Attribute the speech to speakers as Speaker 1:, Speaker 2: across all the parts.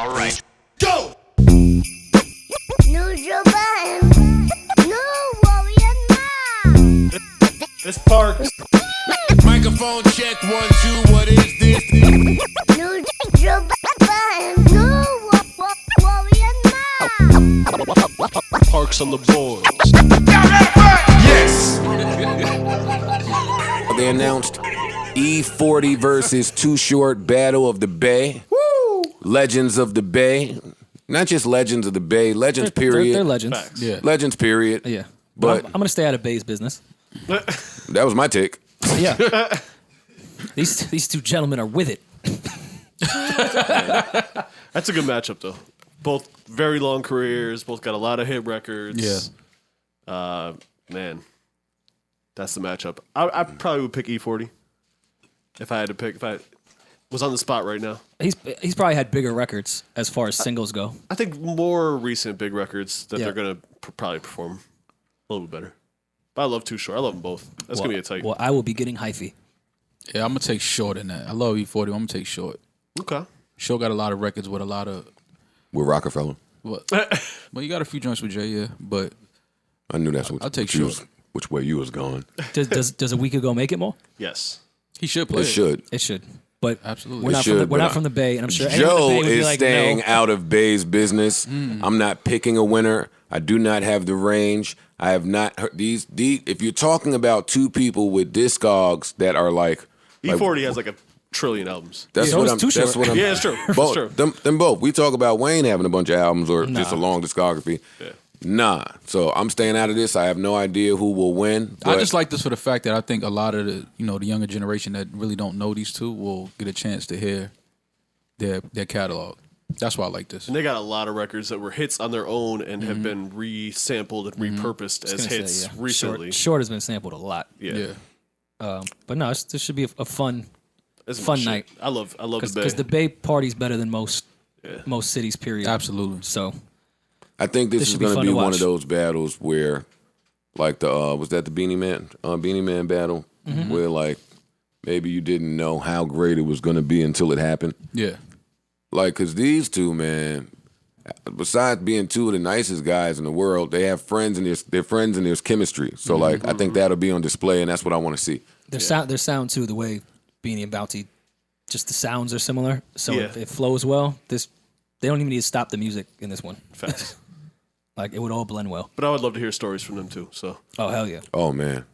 Speaker 1: All right.
Speaker 2: Go!
Speaker 3: Neutral button. No warrior now.
Speaker 2: It's Parks.
Speaker 4: Microphone check 1 2. What is this?
Speaker 3: Neutral button. No warrior now.
Speaker 2: Parks on the board.
Speaker 4: Yes. They announced E40 versus Too Short Battle of the Bay. Woo! Legends of the Bay. Not just Legends of the Bay. Legends, period.
Speaker 5: They're legends.
Speaker 2: Facts.
Speaker 5: Yeah.
Speaker 4: Legends, period.
Speaker 5: Yeah.
Speaker 4: But
Speaker 5: I'm going to stay out of Bay's business.
Speaker 4: that was my take.
Speaker 5: Yeah. These two gentlemen are with it.
Speaker 2: That's a good matchup, though. Both very long careers. Both got a lot of hit records.
Speaker 5: Yeah.
Speaker 2: Man, that's the matchup. I probably would pick E40 if I had to pick. If I was on the spot right now.
Speaker 5: He's probably had bigger records as far as singles go.
Speaker 2: I think more recent big records that
Speaker 5: Yeah.
Speaker 2: they're gonna probably perform a little bit better. But I love Too Short. I love them both. That's gonna be a tight.
Speaker 5: Well, I will be getting hyphy.
Speaker 6: Yeah, I'm gonna take Short in that. I love E40. I'm gonna take Short.
Speaker 2: Okay.
Speaker 6: Short got a lot of records with a lot of.
Speaker 4: With Rockefeller.
Speaker 6: Well, you got a few joints with Jay, yeah, but
Speaker 4: I knew that's what
Speaker 6: I'll take
Speaker 4: you was-
Speaker 6: Short.
Speaker 4: which way you was going.
Speaker 5: Does a week ago make it more?
Speaker 2: Yes.
Speaker 6: he should play.
Speaker 4: It should.
Speaker 5: It should. But
Speaker 6: Absolutely.
Speaker 5: we're
Speaker 6: It
Speaker 5: not
Speaker 4: should,
Speaker 5: from
Speaker 4: but
Speaker 5: the Bay, and I'm sure anyone in the
Speaker 4: Joe
Speaker 5: Bay would be
Speaker 4: is
Speaker 5: like,
Speaker 4: staying
Speaker 5: no.
Speaker 4: out of Bay's business. I'm not picking a winner. I do not have the range. I have not heard these. If you're talking about two people with discogs that are like
Speaker 2: E40 has like a trillion albums.
Speaker 4: that's
Speaker 5: So
Speaker 4: what
Speaker 5: does
Speaker 4: I'm.
Speaker 5: Too
Speaker 4: That's
Speaker 5: Short.
Speaker 4: what I'm.
Speaker 2: Yeah, it's true. It's
Speaker 4: Both,
Speaker 2: true.
Speaker 4: them both. We talk about Wayne having a bunch of albums or just a
Speaker 5: Nah.
Speaker 4: long discography.
Speaker 2: Yeah.
Speaker 4: Nah. So I'm staying out of this. I have no idea who will win.
Speaker 6: I
Speaker 4: but
Speaker 6: just like this for the fact that I think a lot of the the younger generation that really don't know these two will get a chance to hear their catalog. That's why I like this.
Speaker 2: And they got a lot of records that were hits on their own and have been resampled and repurposed as
Speaker 5: I was gonna
Speaker 2: hits
Speaker 5: say, yeah.
Speaker 2: recently.
Speaker 5: Short has been sampled a lot.
Speaker 2: Yeah.
Speaker 6: Yeah.
Speaker 5: But no, this should be a fun
Speaker 2: That's some
Speaker 5: fun
Speaker 2: shit.
Speaker 5: night.
Speaker 2: I love the Bay.
Speaker 5: because the Bay party's better than most cities. Period.
Speaker 6: Absolutely.
Speaker 5: So
Speaker 4: I think this is
Speaker 5: should be
Speaker 4: going to
Speaker 5: fun
Speaker 4: be
Speaker 5: to
Speaker 4: one
Speaker 5: watch.
Speaker 4: of those battles where, like the was that the Beanie Man battle, where like maybe you didn't know how great it was going to be until it happened.
Speaker 6: Yeah.
Speaker 4: Like, cause these two, man, besides being two of the nicest guys in the world, they have friends and they're friends and there's chemistry. So like, I think that'll be on display, and that's what I want to see.
Speaker 5: their sound too, the way Beanie and Bounty, just the sounds are similar. So
Speaker 2: Yeah.
Speaker 5: if it flows well, they don't even need to stop the music in this one.
Speaker 2: Facts.
Speaker 5: Like it would all blend well.
Speaker 2: But I would love to hear stories from them too. So
Speaker 5: Oh hell yeah,
Speaker 4: Oh man,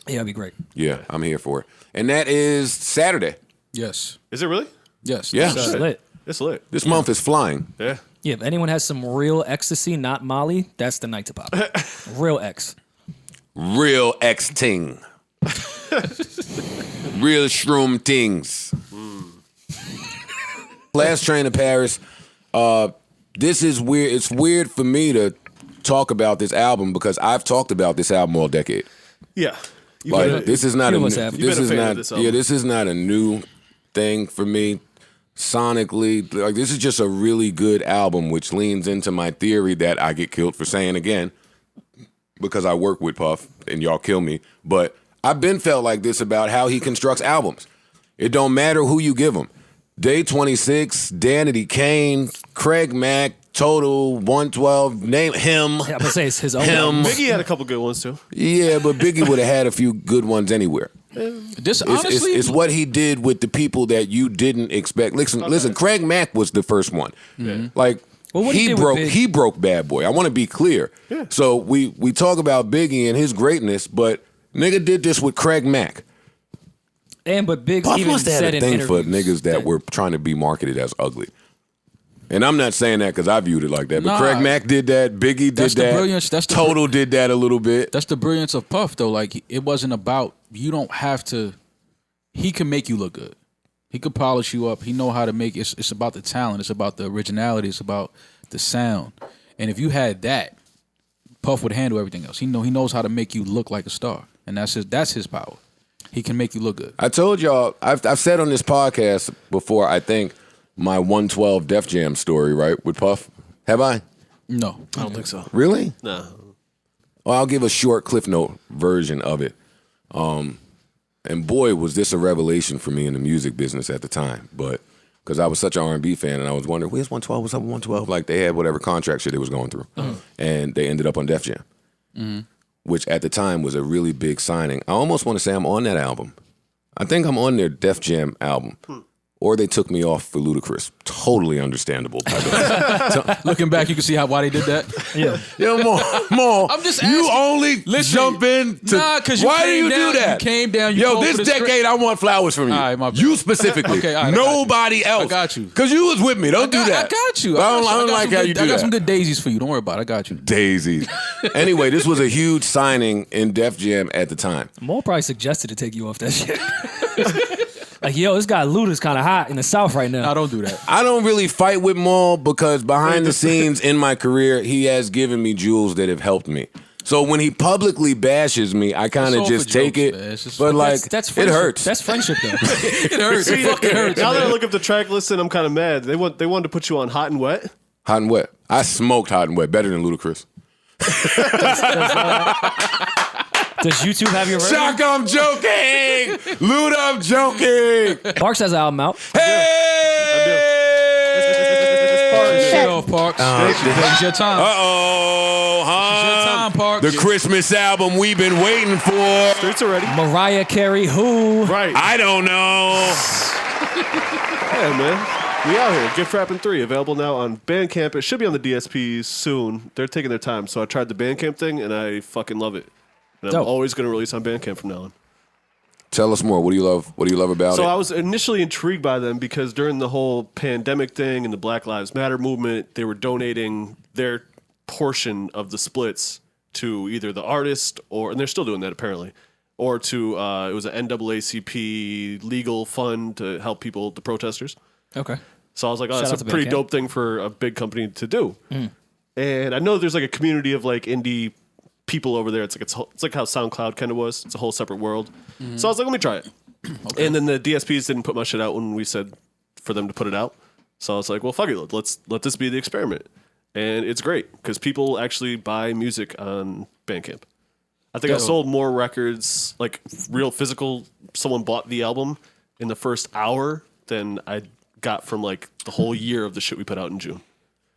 Speaker 5: yeah, it'd be great.
Speaker 4: yeah, I'm here for it. And that is Saturday.
Speaker 6: Yes.
Speaker 2: is it really?
Speaker 6: Yes.
Speaker 4: Yeah.
Speaker 5: It's lit.
Speaker 2: It's lit.
Speaker 4: This month is flying.
Speaker 2: Yeah.
Speaker 5: Yeah, if anyone has some real ecstasy, not Molly, that's the night to pop. Real X.
Speaker 4: Real X ting. Real shroom things. Last Train to Paris. This is weird. It's weird for me to talk about this album because I've talked about this album all decade.
Speaker 2: Yeah. You
Speaker 4: Like
Speaker 2: gotta-
Speaker 4: this is not
Speaker 5: few
Speaker 4: a
Speaker 5: of us
Speaker 4: new,
Speaker 5: have.
Speaker 2: You've
Speaker 4: this
Speaker 2: been a
Speaker 4: is
Speaker 2: fan of
Speaker 4: not
Speaker 2: this album.
Speaker 4: this is not a new thing for me. Sonically, like this is just a really good album, which leans into my theory that I get killed for saying again because I work with Puff and y'all kill me. But I've been felt like this about how he constructs albums. It don't matter who you give him. Day 26, Danity Kane, Craig Mack, Total 112. Name him.
Speaker 5: Yeah, I'm gonna say it's his own.
Speaker 4: Him.
Speaker 5: album.
Speaker 2: Biggie had a couple good ones too.
Speaker 4: Yeah, but Biggie would have had a few good ones anywhere.
Speaker 6: This
Speaker 4: It's,
Speaker 6: honestly,
Speaker 4: it's what he did with the people that you didn't expect. Listen, Craig Mack was the first one. Like
Speaker 5: Well, what he did with Big-
Speaker 4: he broke Bad Boy. I want to be clear.
Speaker 2: Yeah.
Speaker 4: So we talk about Biggie and his greatness, but nigga did this with Craig Mack.
Speaker 5: But Biggs
Speaker 4: Puff
Speaker 5: even
Speaker 4: must have
Speaker 5: said
Speaker 4: had a
Speaker 5: in
Speaker 4: thing for
Speaker 5: interviews
Speaker 4: niggas that were trying to be marketed as ugly. And I'm not saying that because I viewed it like that. But
Speaker 6: Nah.
Speaker 4: Craig Mack did that. Biggie did
Speaker 6: That's the
Speaker 4: that.
Speaker 6: brilliance- that's the
Speaker 4: Total did that a little bit.
Speaker 6: that's the brilliance of Puff though. Like it wasn't about you don't have to. He can make you look good. He could polish you up. He know how to make it's about the talent. It's about the originality. It's about the sound. And if you had that, Puff would handle everything else. He knows how to make you look like a star, and that's his power. He can make you look good.
Speaker 4: I told y'all, I've said on this podcast before, I think, my 112 Def Jam story, right, with Puff. Have I?
Speaker 6: No,
Speaker 2: I don't think so.
Speaker 4: Really?
Speaker 2: No.
Speaker 4: Well, I'll give a short Cliff Note version of it. And boy, was this a revelation for me in the music business at the time. But because I was such an R&B fan, and I was wondering, where's 112? What's up with 112? Like, they had whatever contract shit they was going through. And they ended up on Def Jam, which at the time was a really big signing. I almost want to say I'm on that album. I think I'm on their Def Jam album. Or they took me off for Ludacris. Totally understandable.
Speaker 6: Looking back, you can see why they did that.
Speaker 5: Yeah.
Speaker 4: Yo, Mo,
Speaker 6: I'm just
Speaker 4: you
Speaker 6: asking.
Speaker 4: only jump in to...
Speaker 6: Nah, because you
Speaker 4: why do
Speaker 6: came
Speaker 4: you
Speaker 6: down,
Speaker 4: do that?
Speaker 6: You came down. You
Speaker 4: Yo,
Speaker 6: called
Speaker 4: this
Speaker 6: for the
Speaker 4: decade,
Speaker 6: script.
Speaker 4: I want flowers from you.
Speaker 6: All right, my bad.
Speaker 4: You specifically.
Speaker 6: Okay, all right, I got
Speaker 4: Nobody
Speaker 6: you.
Speaker 4: else.
Speaker 6: I got you.
Speaker 4: Because you was with me. Don't do that.
Speaker 6: I got you.
Speaker 4: I don't like how you do
Speaker 6: I got
Speaker 4: that.
Speaker 6: some good daisies for you. Don't worry about it. I got you.
Speaker 4: Daisies. Anyway, this was a huge signing in Def Jam at the time.
Speaker 5: Mo probably suggested to take you off that shit. Like, yo, this guy Luda's kind of hot in the South right now.
Speaker 6: No, don't do that.
Speaker 4: I don't really fight with Maul because behind the scenes in my career, he has given me jewels that have helped me. So when he publicly bashes me, I kind of
Speaker 6: all
Speaker 4: just
Speaker 6: for
Speaker 4: take
Speaker 6: jokes,
Speaker 4: it.
Speaker 6: man. It's just-
Speaker 4: But like,
Speaker 5: That's
Speaker 4: it
Speaker 5: friendship.
Speaker 4: hurts.
Speaker 5: That's friendship, though.
Speaker 6: It hurts. It fucking hurts.
Speaker 2: Now that I
Speaker 6: man.
Speaker 2: look up the track list, and I'm kind of mad. They wanted to put you on Hot and Wet.
Speaker 4: Hot and Wet. I smoked Hot and Wet better than Ludacris.
Speaker 5: Does YouTube have your version?
Speaker 4: Shock, I'm joking. Luda, I'm joking.
Speaker 5: Parks has an album out.
Speaker 4: Hey!
Speaker 6: Shit off, Parks. It's your time.
Speaker 4: Uh-oh,
Speaker 6: It's your
Speaker 4: huh?
Speaker 6: time, Parks.
Speaker 4: The Christmas album we've been waiting for.
Speaker 2: Streets already.
Speaker 5: Mariah Carey, who?
Speaker 2: Right.
Speaker 4: I don't know.
Speaker 2: Yeah, man. We out here. Gift Wrapping 3 available now on Bandcamp. It should be on the DSPs soon. They're taking their time. So I tried the Bandcamp thing, and I fucking love it. And I'm
Speaker 5: Dope.
Speaker 2: always going to release on Bandcamp from now on.
Speaker 4: Tell us more. What do you love? What do you love about
Speaker 2: So
Speaker 4: it?
Speaker 2: I was initially intrigued by them because during the whole pandemic thing and the Black Lives Matter movement, they were donating their portion of the splits to either the artist and they're still doing that apparently, or to it was an NAACP legal fund to help people, the protesters.
Speaker 5: Okay.
Speaker 2: So I was like, oh,
Speaker 5: Shout out
Speaker 2: that's a
Speaker 5: to
Speaker 2: pretty
Speaker 5: Bandcamp.
Speaker 2: dope thing for a big company to do. And I know there's like a community of like indie people over there. It's like how SoundCloud kind of was. It's a whole separate world. So I was like, let me try it. And then the DSPs didn't put my shit out when we said for them to put it out. So I was like, well, fuck it. Let's let this be the experiment. And it's great because people actually buy music on Bandcamp. I think I sold more records, like real physical, someone bought the album in the first hour than I got from like the whole year of the shit we put out in June.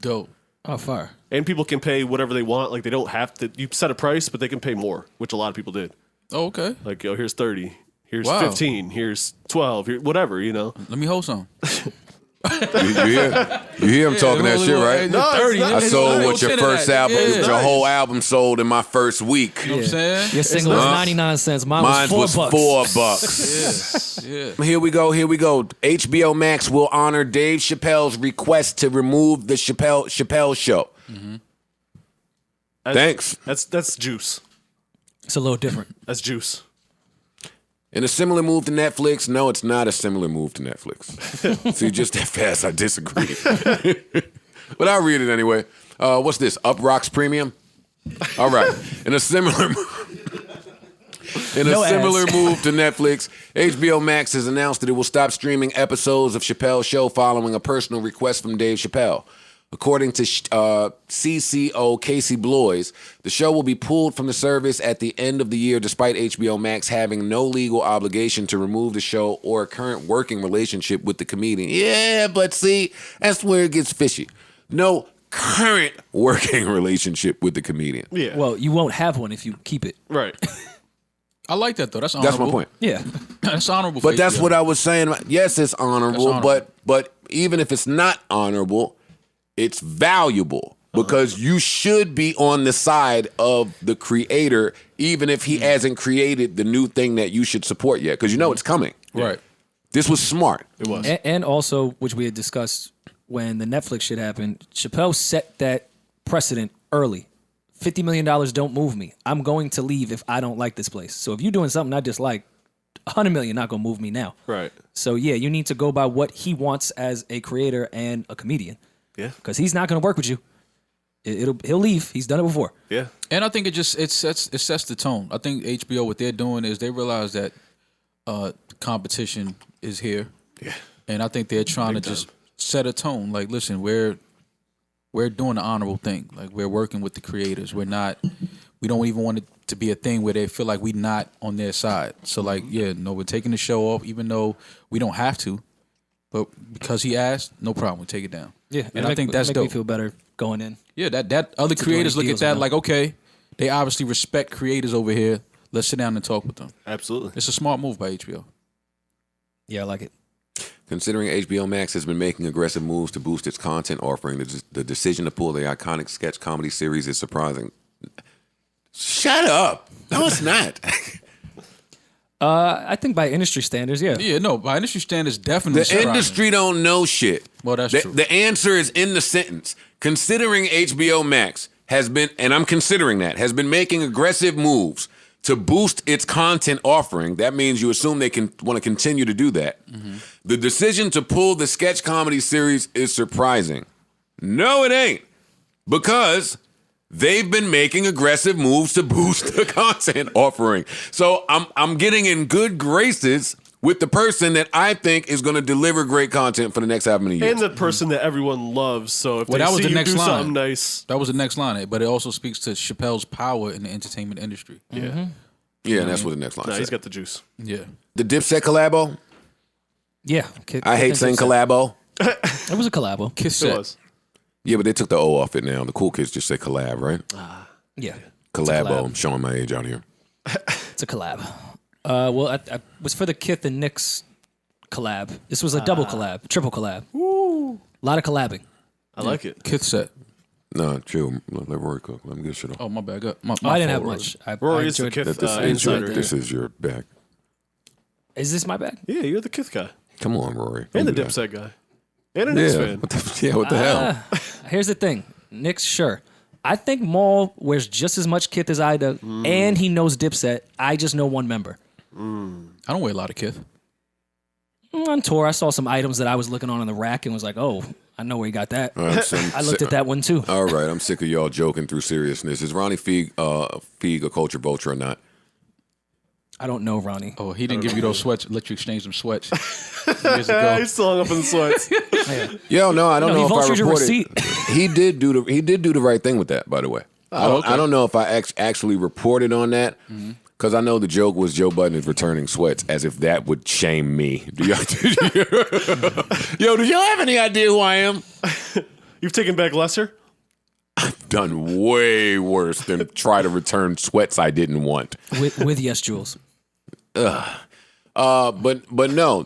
Speaker 6: Dope.
Speaker 5: Oh, fire.
Speaker 2: And people can pay whatever they want. Like they don't have to, you set a price, but they can pay more, which a lot of people did.
Speaker 6: Oh, okay.
Speaker 2: Like, yo, here's 30, here's
Speaker 6: Wow.
Speaker 2: 15, here's 12, whatever, you know.
Speaker 6: Let me hold some.
Speaker 4: you hear him talking that shit, right?
Speaker 2: No, it's
Speaker 6: 30.
Speaker 2: not.
Speaker 4: I sold
Speaker 6: Hey,
Speaker 4: what your
Speaker 6: hey,
Speaker 4: first
Speaker 6: hey,
Speaker 4: album,
Speaker 6: yeah.
Speaker 4: your whole album sold in my first week.
Speaker 6: You know what I'm saying?
Speaker 5: Your single was 99 cents. Mine
Speaker 4: Mine
Speaker 5: was
Speaker 4: was
Speaker 5: $4.
Speaker 4: $4.
Speaker 6: Yeah.
Speaker 4: Here we go. HBO Max will honor Dave Chappelle's request to remove the Chappelle Show. Thanks.
Speaker 2: That's juice.
Speaker 5: It's a little different.
Speaker 2: That's juice.
Speaker 4: In a similar move to Netflix, no, it's not a similar move to Netflix. See, just that fast, I disagree. But I'll read it anyway. What's this? Up Rocks Premium? All right. In a similar
Speaker 5: No
Speaker 4: similar
Speaker 5: ads.
Speaker 4: move to Netflix, HBO Max has announced that it will stop streaming episodes of Chappelle's Show following a personal request from Dave Chappelle. According to CCO Casey Bloys, the show will be pulled from the service at the end of the year despite HBO Max having no legal obligation to remove the show or a current working relationship with the comedian. Yeah, but see, that's where it gets fishy. No current working relationship with the comedian.
Speaker 2: Yeah.
Speaker 5: Well, you won't have one if you keep it.
Speaker 2: Right.
Speaker 6: I like that though. That's honorable.
Speaker 4: That's my point.
Speaker 5: Yeah.
Speaker 6: That's honorable.
Speaker 4: But that's what I was saying. Yes, it's honorable,
Speaker 6: That's honorable.
Speaker 4: but even if it's not honorable, it's valuable because you should be on the side of the creator, even if he hasn't created the new thing that you should support yet, because you know it's coming.
Speaker 6: Right.
Speaker 4: This was smart.
Speaker 2: It was.
Speaker 5: And also, which we had discussed when the Netflix shit happened, Chappelle set that precedent early. $50 million don't move me. I'm going to leave if I don't like this place. So if you're doing something I dislike, $100 million not going to move me now.
Speaker 2: Right.
Speaker 5: So yeah, you need to go by what he wants as a creator and a comedian.
Speaker 2: Yeah.
Speaker 5: Because he's not going to work with you. He'll leave. He's done it before.
Speaker 2: Yeah.
Speaker 6: And I think it sets the tone. I think HBO, what they're doing is they realize that competition is here.
Speaker 2: Yeah.
Speaker 6: And I think they're trying
Speaker 2: Big
Speaker 6: to just
Speaker 2: time.
Speaker 6: set a tone. Like, listen, we're doing the honorable thing. Like, we're working with the creators. We don't even want it to be a thing where they feel like we're not on their side. So, like, yeah, no, we're taking the show off, even though we don't have to. But because he asked, no problem. We take it down.
Speaker 5: Yeah,
Speaker 6: and I think that's
Speaker 5: make
Speaker 6: dope.
Speaker 5: me feel better going in.
Speaker 6: Yeah, that other creators look at
Speaker 5: deals
Speaker 6: that
Speaker 5: with
Speaker 6: like, okay, they obviously respect creators over here. Let's sit down and talk with them.
Speaker 2: Absolutely.
Speaker 6: It's a smart move by HBO.
Speaker 5: Yeah, I like it.
Speaker 4: Considering HBO Max has been making aggressive moves to boost its content offering, the decision to pull the iconic sketch comedy series is surprising. Shut up. No, it's not.
Speaker 5: I think by industry standards, yeah.
Speaker 6: Yeah, no, by industry standards, definitely
Speaker 4: The
Speaker 6: surprising.
Speaker 4: industry don't know shit.
Speaker 6: Well, that's true.
Speaker 4: The answer is in the sentence. Considering HBO Max has been, and I'm considering that, has been making aggressive moves to boost its content offering. That means you assume they can want to continue to do that.
Speaker 6: Mm-hmm.
Speaker 4: The decision to pull the sketch comedy series is surprising. No, it ain't. Because they've been making aggressive moves to boost the content offering. So I'm getting in good graces with the person that I think is going to deliver great content for the next how many years.
Speaker 2: And the person that everyone loves. So if
Speaker 6: Well,
Speaker 2: they
Speaker 6: that was
Speaker 2: see
Speaker 6: the
Speaker 2: you
Speaker 6: next
Speaker 2: do
Speaker 6: line.
Speaker 2: something nice,
Speaker 6: That was the next line, but it also speaks to Chappelle's power in the entertainment industry.
Speaker 2: yeah,
Speaker 4: Yeah, and that's what the next line
Speaker 2: nah,
Speaker 4: said.
Speaker 2: he's got the juice.
Speaker 6: Yeah.
Speaker 4: The Dipset collabo?
Speaker 5: Yeah.
Speaker 4: I hate saying collabo.
Speaker 5: It was a collabo.
Speaker 6: Kiss
Speaker 2: It
Speaker 6: set.
Speaker 2: was.
Speaker 4: Yeah, but they took the O off it now. The cool kids just say collab, right?
Speaker 5: Yeah.
Speaker 4: Collabo.
Speaker 5: collab.
Speaker 4: I'm showing my age out here.
Speaker 5: It's a collab. Well, I was for the Kith and Nick's collab. This was a double collab, triple collab. Woo! A lot of collabing.
Speaker 2: I like it.
Speaker 6: Kiss set.
Speaker 4: No, chill. Let Rory cook. Let me get shit off.
Speaker 6: Oh, my bad. My
Speaker 5: I didn't have
Speaker 6: fault,
Speaker 5: much. I
Speaker 2: Rory is the
Speaker 5: enjoyed-
Speaker 2: Kith
Speaker 4: This is
Speaker 2: insider.
Speaker 4: this is your back.
Speaker 5: Is this my bag?
Speaker 2: Yeah, you're the Kith guy.
Speaker 4: Come on, Rory.
Speaker 2: And the
Speaker 4: Don't do that.
Speaker 2: Dipset guy. And an Knicks
Speaker 4: Yeah.
Speaker 2: fan.
Speaker 4: What the hell?
Speaker 5: Here's the thing. Nick's, sure. I think Maul wears just as much Kith as I do, and he knows Dipset. I just know one member.
Speaker 6: I don't wear a lot of Kith.
Speaker 5: On tour, I saw some items that I was looking on in the rack and was like, oh, I know where you got that. I looked at that one too.
Speaker 4: All right, I'm sick of y'all joking through seriousness. Is Ronnie Feig a culture vulture or not?
Speaker 5: I don't know, Ronnie.
Speaker 6: Oh, he didn't give you those sweats. Let you exchange them sweats years ago.
Speaker 2: He's still hung up in the sweats.
Speaker 4: Yo, no, I don't
Speaker 5: No, he
Speaker 4: know if I
Speaker 5: vultured your
Speaker 4: reported.
Speaker 5: receipt.
Speaker 4: He did do the right thing with that, by the way. I don't know if I actually reported on that because I know the joke was Joe Budden is returning sweats, as if that would shame me. Do y'all have any idea who I am?
Speaker 2: You've taken back Lesser?
Speaker 4: Done way worse than try to return sweats I didn't want.
Speaker 5: With Yes Jules.
Speaker 4: But no,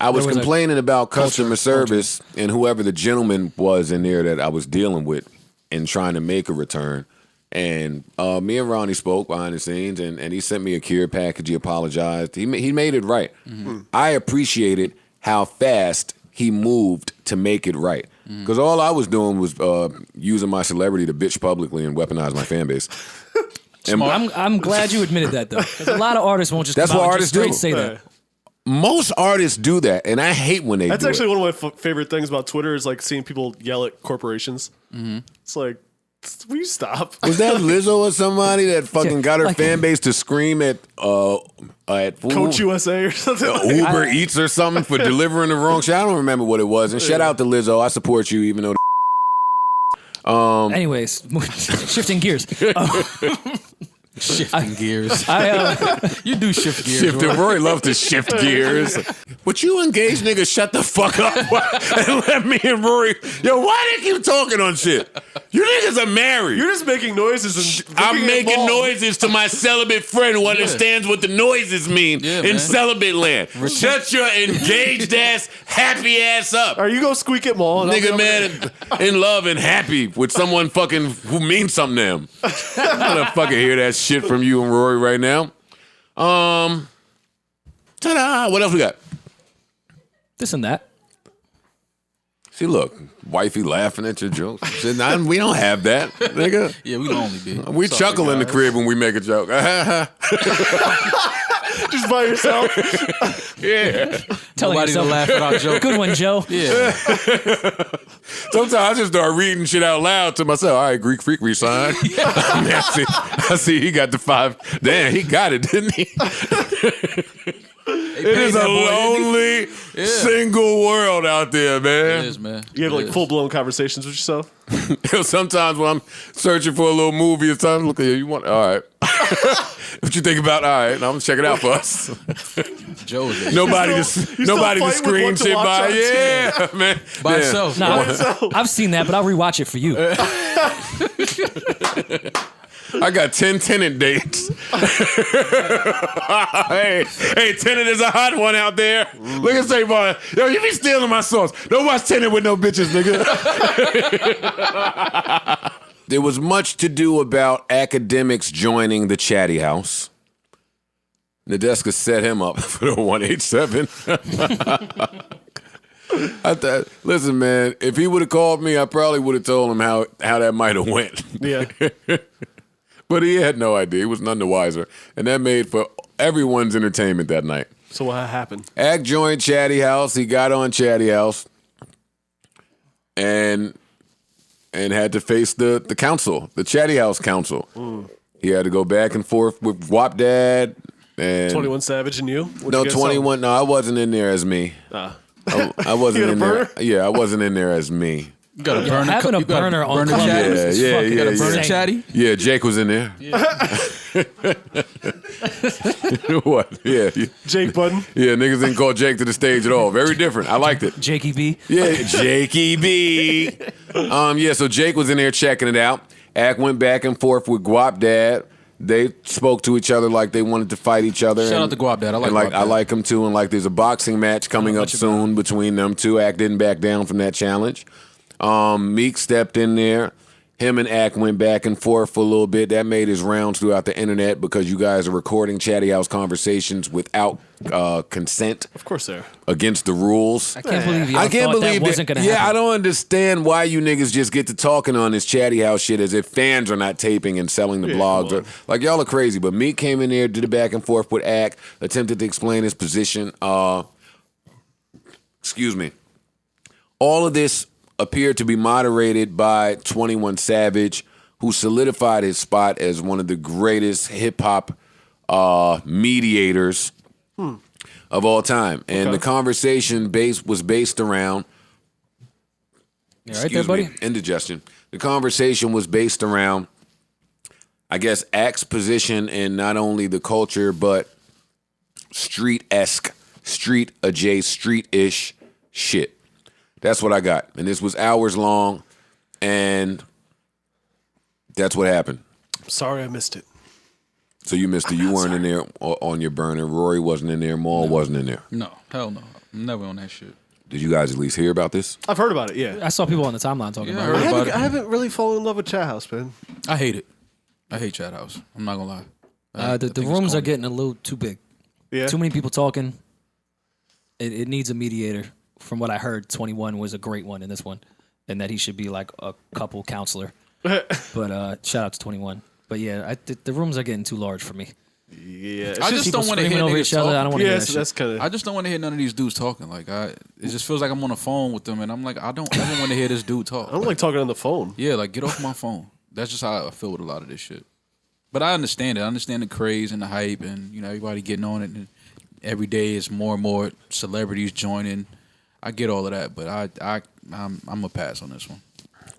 Speaker 4: I was
Speaker 5: was a
Speaker 4: complaining about customer service and whoever the gentleman was in there that I was dealing with and trying to make a return. And me and Ronnie spoke behind the scenes, and he sent me a care package. He apologized. He made it right. I appreciated how fast he moved to make it right. Because all I was doing was using my celebrity to bitch publicly and weaponize my fan base. And
Speaker 5: I'm glad you admitted that though, because a lot of artists won't just
Speaker 4: That's
Speaker 5: come
Speaker 4: what
Speaker 5: out and
Speaker 4: artists
Speaker 5: just straight
Speaker 4: do.
Speaker 5: say that.
Speaker 4: most artists do that, and I hate when they
Speaker 2: That's
Speaker 4: do
Speaker 2: actually
Speaker 4: it.
Speaker 2: one of my favorite things about Twitter is like seeing people yell at corporations. It's like, will you stop?
Speaker 4: Was that Lizzo or somebody that fucking got her
Speaker 5: like-
Speaker 4: fan base to scream at
Speaker 2: Coach USA or something. Like
Speaker 4: Uber Eats or something for delivering the wrong shit? I don't remember what it was. And shout out to Lizzo. I support you, even though.
Speaker 5: Anyways, shifting gears.
Speaker 6: Shifting gears.
Speaker 5: You do shift gears.
Speaker 4: Shifting. Roy love to shift gears. But you engaged niggas, shut the fuck up and let me and Rory. Yo, why they keep talking on shit? You niggas are married.
Speaker 2: You're just making noises and
Speaker 4: I'm
Speaker 2: looking at
Speaker 4: making
Speaker 2: Maul.
Speaker 4: noises to my celibate friend who understands what the noises mean
Speaker 6: Yeah,
Speaker 4: in
Speaker 6: man.
Speaker 4: celibate land. Shut your engaged ass, happy ass up.
Speaker 2: Or you go squeak at Maul. And I'll be
Speaker 4: Nigga,
Speaker 2: over
Speaker 4: man,
Speaker 2: there.
Speaker 4: in love and happy with someone fucking who means something to him. I'm gonna fucking hear that shit from you and Rory right now. Ta-da! What else we got?
Speaker 5: This and that.
Speaker 4: See, look, wifey laughing at your jokes. Shit, we don't have that, nigga.
Speaker 6: Yeah, we lonely, be.
Speaker 4: We chuckle in the crib when we make a joke.
Speaker 2: Just by yourself.
Speaker 4: Yeah.
Speaker 5: Telling
Speaker 6: Nobody to
Speaker 5: yourself,
Speaker 6: laugh at our joke.
Speaker 5: good one, Joe.
Speaker 6: Yeah.
Speaker 4: Sometimes I just start reading shit out loud to myself. All right, Greek freak resign. I see he got the 5. Damn, he got it, didn't he? It is a lonely, single world out there, man.
Speaker 6: It is, man.
Speaker 2: You have
Speaker 6: It
Speaker 2: like
Speaker 6: is.
Speaker 2: full blown conversations with yourself.
Speaker 4: Sometimes when I'm searching for a little movie or something, look at you want all right. What you think about? All right, I'm gonna check it out for us.
Speaker 6: Joe's
Speaker 4: Nobody to
Speaker 2: fighting with
Speaker 4: scream
Speaker 2: what to
Speaker 4: shit
Speaker 2: watch
Speaker 4: by.
Speaker 2: on
Speaker 4: Yeah, man.
Speaker 6: by
Speaker 4: Yeah.
Speaker 6: himself.
Speaker 5: Nah, I've seen that, but I'll rewatch it for you.
Speaker 4: I got 10 Tenet dates. hey, Tenet is a hot one out there. Look at say, boy, yo, you be stealing my sauce. Don't watch Tenet with no bitches, nigga. There was much to do about academics joining the Chatty House. Nadeska set him up for the 187. I thought, listen, man, if he would have called me, I probably would have told him how that might have went.
Speaker 2: Yeah.
Speaker 4: But he had no idea. He was none the wiser. And that made for everyone's entertainment that night.
Speaker 2: So what happened?
Speaker 4: Ack joined Chatty House. He got on Chatty House and had to face the council, the Chatty House council. He had to go back and forth with Wop Dad and
Speaker 2: 21 Savage and you? What'd
Speaker 4: No,
Speaker 2: you guys
Speaker 4: 21. No, I wasn't in there as me.
Speaker 2: Ah.
Speaker 4: I wasn't
Speaker 2: You had a
Speaker 4: in there.
Speaker 2: burner?
Speaker 4: Yeah, I wasn't in there as me.
Speaker 6: You got a burner.
Speaker 5: Having a
Speaker 6: you got
Speaker 5: burner on
Speaker 6: burner
Speaker 5: Clubhouse
Speaker 6: chatty?
Speaker 5: is
Speaker 4: Yeah,
Speaker 5: fucking
Speaker 4: yeah,
Speaker 6: Got a burner
Speaker 5: insane.
Speaker 6: chatty?
Speaker 4: Yeah, Jake was in there. What? Yeah,
Speaker 2: Jake Budden?
Speaker 4: yeah. Niggas didn't call Jake to the stage at all. Very different. I liked it.
Speaker 5: Jakey B.
Speaker 4: Yeah, Jakey B. Yeah, so Jake was in there checking it out. Ack went back and forth with Guap Dad. They spoke to each other like they wanted to fight each other.
Speaker 6: Shout out to Guap Dad. I like Guap
Speaker 4: I
Speaker 6: Dad.
Speaker 4: like him too. And like there's a boxing match coming up soon between them two. Ack didn't back down from that challenge. Meek stepped in there. Him and Ack went back and forth for a little bit. That made his rounds throughout the internet because you guys are recording Chatty House conversations without consent,
Speaker 2: Of course they are.
Speaker 4: against the rules.
Speaker 5: I can't believe y'all
Speaker 4: I can't
Speaker 5: thought
Speaker 4: believe
Speaker 5: that wasn't going to
Speaker 4: Yeah,
Speaker 5: happen.
Speaker 4: I don't understand why you niggas just get to talking on this Chatty House shit as if fans are not taping and selling the blogs.
Speaker 2: come
Speaker 4: Or, like, y'all are crazy. But Meek came in there, did a back and forth with Ack, attempted to explain his position. Excuse me. All of this appeared to be moderated by 21 Savage, who solidified his spot as one of the greatest hip-hop mediators of all time. And the conversation was based around
Speaker 5: You all right there, buddy?
Speaker 4: indigestion. The conversation was based around, I guess, Ack's position in not only the culture, but street-esque, street-adjacent, street-ish shit. That's what I got. And this was hours long, and that's what happened.
Speaker 2: Sorry I missed it.
Speaker 4: So you missed it. You weren't in there on your burner. Rory wasn't in there. Maul wasn't in there.
Speaker 6: No, hell no. I'm never on that shit.
Speaker 4: Did you guys at least hear about this?
Speaker 2: I've heard about it, yeah.
Speaker 5: I saw people on the timeline talking
Speaker 6: Yeah, I
Speaker 5: about
Speaker 6: heard
Speaker 5: it.
Speaker 6: about it.
Speaker 2: I haven't really fallen in love with Chat House, man.
Speaker 6: I hate it. I hate Chat House. I'm not gonna lie. I
Speaker 5: The
Speaker 6: think it's
Speaker 5: rooms are
Speaker 6: corny.
Speaker 5: getting a little too big.
Speaker 2: Yeah.
Speaker 5: Too many people talking. It needs a mediator. From what I heard, 21 was a great one in this one, and that he should be like a couple counselor. But shout out to 21. But yeah, the rooms are getting too large for me.
Speaker 2: Yeah. It's
Speaker 6: I just
Speaker 5: People
Speaker 6: don't want to
Speaker 5: screaming
Speaker 6: hear
Speaker 5: over
Speaker 6: niggas
Speaker 5: each other. I
Speaker 6: talking.
Speaker 5: don't want to
Speaker 2: yeah,
Speaker 5: hear that
Speaker 2: so
Speaker 5: shit.
Speaker 2: that's kind of.
Speaker 6: I just don't want to hear none of these dudes talking. Like, it just feels like I'm on the phone with them, and I'm like, I don't ever want to hear this dude talk.
Speaker 2: I don't like talking on the phone.
Speaker 6: Yeah, like get off my phone. That's just how I feel with a lot of this shit. But I understand it. I understand the craze and the hype, and everybody getting on it. And every day is more and more celebrities joining. I get all of that, but I'm a pass on this one.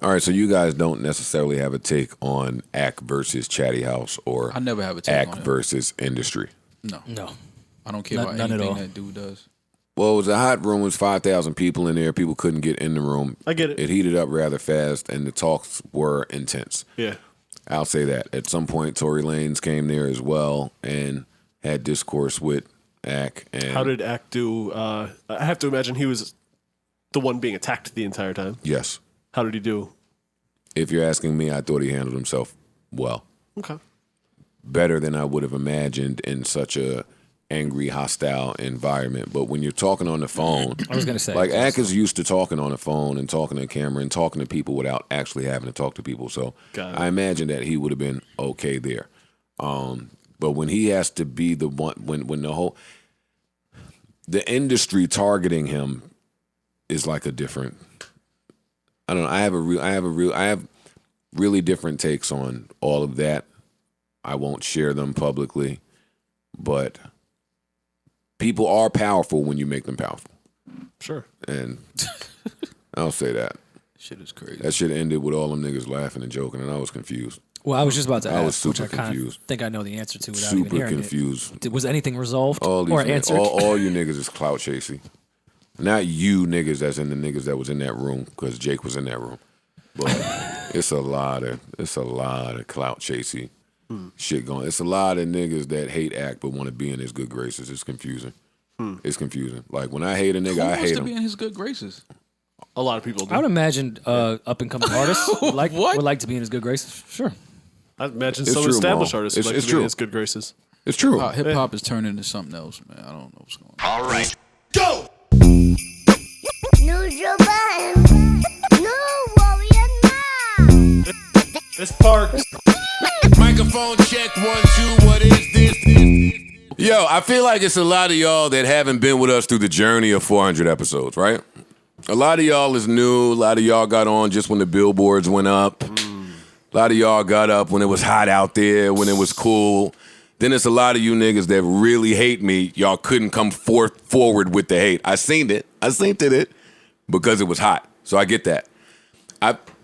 Speaker 4: All right, so you guys don't necessarily have a take on Ack versus Chatty House or
Speaker 6: I never have a take
Speaker 4: Ack
Speaker 6: on it.
Speaker 4: versus industry.
Speaker 6: No,
Speaker 5: No.
Speaker 6: I don't care about
Speaker 5: None at
Speaker 6: anything
Speaker 5: all.
Speaker 6: that dude does.
Speaker 4: Well, it was a hot room. It was 5,000 people in there. People couldn't get in the room.
Speaker 2: I get it.
Speaker 4: It heated up rather fast, and the talks were intense.
Speaker 2: Yeah.
Speaker 4: I'll say that. At some point, Tory Lanez came there as well and had discourse with Ack. And
Speaker 2: How did Ack do? I have to imagine he was the one being attacked the entire time.
Speaker 4: Yes.
Speaker 2: How did he do?
Speaker 4: If you're asking me, I thought he handled himself well.
Speaker 2: Okay.
Speaker 4: Better than I would have imagined in such a angry, hostile environment. But when you're talking on the phone,
Speaker 5: I was going to say.
Speaker 4: like Ack is used to talking on the phone and talking to the camera and talking to people without actually having to talk to people. So
Speaker 2: Got it.
Speaker 4: I imagine that he would have been okay there. But when he has to be the one, when the industry targeting him is like a different. I don't know. I have really different takes on all of that. I won't share them publicly, but people are powerful when you make them powerful.
Speaker 2: Sure.
Speaker 4: And I'll say that.
Speaker 6: Shit is crazy.
Speaker 4: That shit ended with all them niggas laughing and joking, and I was confused.
Speaker 5: Well, I was just about to
Speaker 4: I was
Speaker 5: ask, which
Speaker 4: super
Speaker 5: I kind of
Speaker 4: confused.
Speaker 5: think I know the answer to without even
Speaker 4: Super
Speaker 5: hearing
Speaker 4: confused.
Speaker 5: it. Was anything resolved
Speaker 4: All these
Speaker 5: or
Speaker 4: niggas,
Speaker 5: answered?
Speaker 4: all you niggas is clout chasing. Not you niggas, as in the niggas that was in that room, because Jake was in that room. But it's a lot of clout chasing shit going. It's a lot of niggas that hate act but want to be in his good graces. It's confusing. It's confusing. Like when I hate a nigga,
Speaker 6: Who
Speaker 4: I
Speaker 6: wants
Speaker 4: hate
Speaker 6: to
Speaker 4: him.
Speaker 6: be in his good graces?
Speaker 2: A lot of people do.
Speaker 5: I would imagine up and coming artists would like to be in his good graces. Sure.
Speaker 2: I imagine
Speaker 4: It's
Speaker 2: some
Speaker 4: true,
Speaker 2: established
Speaker 4: Maul.
Speaker 2: artists would like
Speaker 4: It's
Speaker 2: to be
Speaker 4: true.
Speaker 2: in his good graces.
Speaker 4: It's true.
Speaker 6: Hip hop is turning into something else, man. I don't know what's going on.
Speaker 1: All right. Go!
Speaker 3: No Joban, no warrior now.
Speaker 2: It's Parks.
Speaker 4: Microphone check 1, 2. What is this? Yo, I feel like it's a lot of y'all that haven't been with us through the journey of 400 episodes, right? A lot of y'all is new. A lot of y'all got on just when the billboards went up. A lot of y'all got up when it was hot out there, when it was cool. Then it's a lot of you niggas that really hate me. Y'all couldn't come forward with the hate. I seen it because it was hot. So I get that.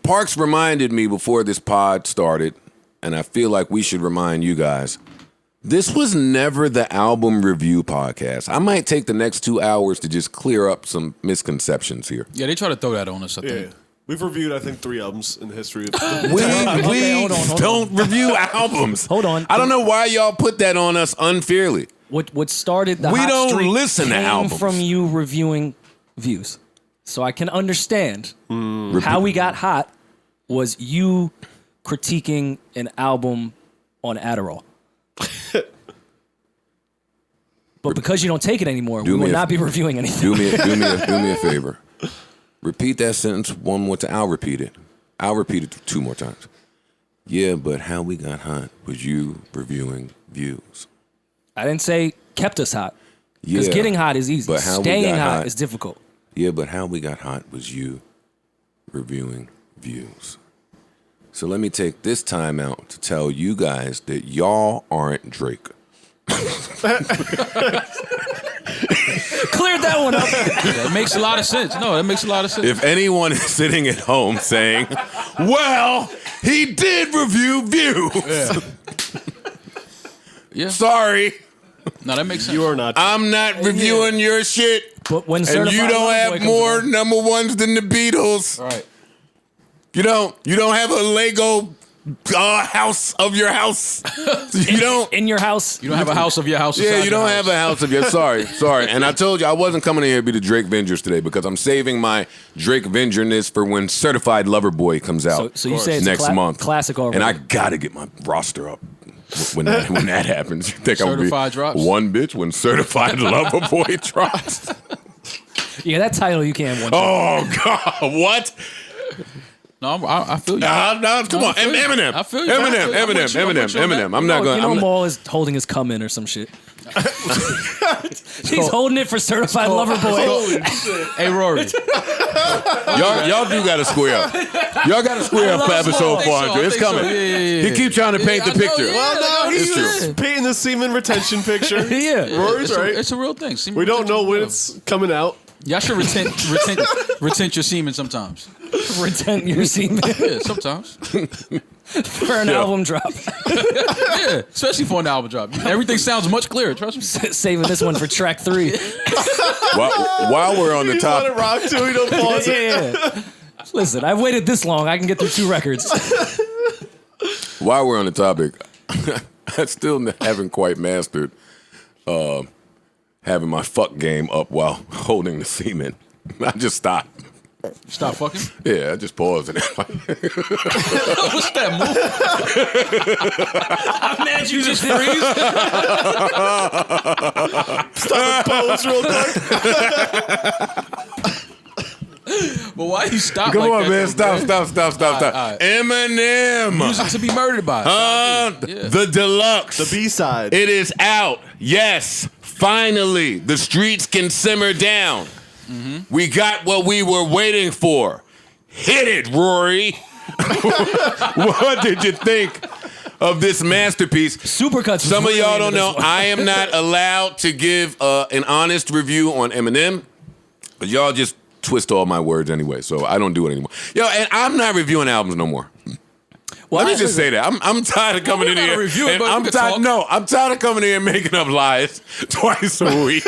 Speaker 4: Parks reminded me before this pod started, and I feel like we should remind you guys, this was never the album review podcast. I might take the next 2 hours to just clear up some misconceptions here.
Speaker 6: Yeah, they try to throw that on us, I
Speaker 2: Yeah.
Speaker 6: think.
Speaker 2: We've reviewed, I think, 3 albums in the history of
Speaker 4: We
Speaker 5: Okay, hold on.
Speaker 4: don't review albums.
Speaker 5: Hold on.
Speaker 4: I don't know why y'all put that on us unfairly.
Speaker 5: What started the
Speaker 4: We
Speaker 5: hot
Speaker 4: don't
Speaker 5: streak
Speaker 4: listen to
Speaker 5: came
Speaker 4: albums.
Speaker 5: from you reviewing views. So I can understand how we got hot was you critiquing an album on Adderall. But because you don't take it anymore, we will not be reviewing anything.
Speaker 4: Do me a favor. Repeat that sentence one more time. I'll repeat it 2 more times. Yeah, but how we got hot was you reviewing views.
Speaker 5: I didn't say kept us hot. Because
Speaker 4: Yeah,
Speaker 5: getting hot is easy.
Speaker 4: but how we
Speaker 5: Staying
Speaker 4: got
Speaker 5: hot
Speaker 4: hot-
Speaker 5: is difficult.
Speaker 4: Yeah, but how we got hot was you reviewing views. So let me take this time out to tell you guys that y'all aren't Drake.
Speaker 5: Cleared that one up.
Speaker 6: That makes a lot of sense. No, that makes a lot of sense.
Speaker 4: If anyone is sitting at home saying, well, he did review views.
Speaker 6: Yeah.
Speaker 4: Sorry,
Speaker 6: No, that makes sense.
Speaker 2: You are not.
Speaker 4: I'm not reviewing your shit.
Speaker 5: But when
Speaker 4: And
Speaker 5: Certified
Speaker 4: you don't
Speaker 5: Lover Boy
Speaker 4: have
Speaker 5: comes
Speaker 4: more
Speaker 5: around-
Speaker 4: number ones than the Beatles.
Speaker 6: All right.
Speaker 4: You don't have a Lego house of your house. You don't.
Speaker 5: in your house.
Speaker 6: You don't have a house of your house.
Speaker 4: Yeah,
Speaker 6: inside
Speaker 4: you
Speaker 6: your
Speaker 4: don't
Speaker 6: house.
Speaker 4: have a house of your. Sorry. And I told you I wasn't coming in here to be the Drake Vengers today because I'm saving my Drake Vengerness for when Certified Lover Boy comes out.
Speaker 5: So you say it's a
Speaker 4: next month,
Speaker 5: classic already.
Speaker 4: and I gotta get my roster up when that happens. You think I would be
Speaker 6: Certified drops?
Speaker 4: one bitch when Certified Lover Boy drops?
Speaker 5: Yeah, that title you can't one.
Speaker 4: Oh God, what?
Speaker 6: No, I feel you.
Speaker 4: No, come on,
Speaker 6: I feel you.
Speaker 4: Eminem.
Speaker 6: I feel you. I'm with you. I'm with you on that.
Speaker 4: Eminem. I'm not
Speaker 5: You know
Speaker 4: going.
Speaker 5: Maul is holding his cum in or some shit. He's holding it for Certified Lover Boy.
Speaker 6: Hey, Rory.
Speaker 4: Y'all do got to square up. Y'all got to square up for episode 400. It's coming.
Speaker 6: Yeah.
Speaker 4: He keep trying to paint the
Speaker 6: I know,
Speaker 4: picture.
Speaker 6: yeah.
Speaker 2: Well, no, he's
Speaker 4: It's true.
Speaker 2: just painting the semen retention picture.
Speaker 5: Yeah.
Speaker 2: Rory's right.
Speaker 6: It's a real thing.
Speaker 2: We don't know when it's coming out.
Speaker 6: Y'all should retent your semen sometimes.
Speaker 5: Retent your semen
Speaker 6: Yeah, sometimes.
Speaker 5: for an album drop.
Speaker 6: Yeah, especially for an album drop. Everything sounds much clearer. Trust me.
Speaker 5: Saving this one for track 3.
Speaker 4: While we're on the
Speaker 2: You let it
Speaker 4: topic,
Speaker 2: rock till we don't pause it.
Speaker 5: Yeah. Listen, I've waited this long. I can get through 2 records.
Speaker 4: while we're on the topic, I still haven't quite mastered having my fuck game up while holding the semen. I just stopped.
Speaker 6: Stop fucking.
Speaker 4: Yeah, I just paused it.
Speaker 6: What's that move?
Speaker 5: I'm mad you just freeze.
Speaker 2: Pose real quick.
Speaker 6: But why you stop?
Speaker 4: Come
Speaker 6: like
Speaker 4: on,
Speaker 6: that,
Speaker 4: man.
Speaker 6: though,
Speaker 4: Stop.
Speaker 6: all right.
Speaker 4: Eminem.
Speaker 6: Music to be murdered by. Yeah.
Speaker 4: The deluxe.
Speaker 2: The B-side.
Speaker 4: It is out. Yes, finally, the streets can simmer down. We got what we were waiting for. Hit it, Rory. What did you think of this masterpiece?
Speaker 5: Supercuts.
Speaker 4: Some of y'all don't know. I am not allowed to give an honest review on Eminem. But y'all just twist all my words anyway, so I don't do it anymore. Yo, and I'm not reviewing albums no more. Let me just say that I'm tired of coming in here.
Speaker 6: Review it,
Speaker 4: And
Speaker 6: but we
Speaker 4: I'm
Speaker 6: can
Speaker 4: tired.
Speaker 6: talk.
Speaker 4: No, I'm tired of coming in here and making up lies twice a week.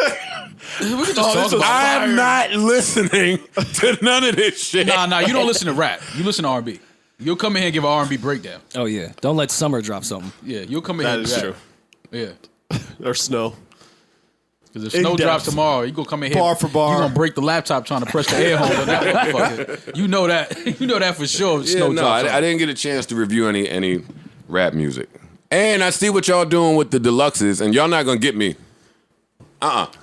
Speaker 6: We can just talk about
Speaker 4: I'm not listening to none of this shit.
Speaker 6: Nah, you don't listen to rap. You listen to R&B. You'll come in here and give an R&B breakdown.
Speaker 5: Oh yeah, don't let Summer drop something.
Speaker 6: Yeah, you'll come in
Speaker 2: That
Speaker 6: here and
Speaker 2: is
Speaker 6: do
Speaker 2: true.
Speaker 6: Yeah.
Speaker 2: Or Snow.
Speaker 6: Because if
Speaker 2: In
Speaker 6: snow
Speaker 2: depth.
Speaker 6: drops tomorrow, you gonna come in here
Speaker 2: Bar for bar.
Speaker 6: You gonna break the laptop trying to press the air hole on that motherfucker. You know that. You know that for sure. If
Speaker 4: Yeah,
Speaker 6: snow
Speaker 4: no,
Speaker 6: drops.
Speaker 4: I didn't get a chance to review any rap music. And I see what y'all doing with the deluxes, and y'all not gonna get me.
Speaker 5: What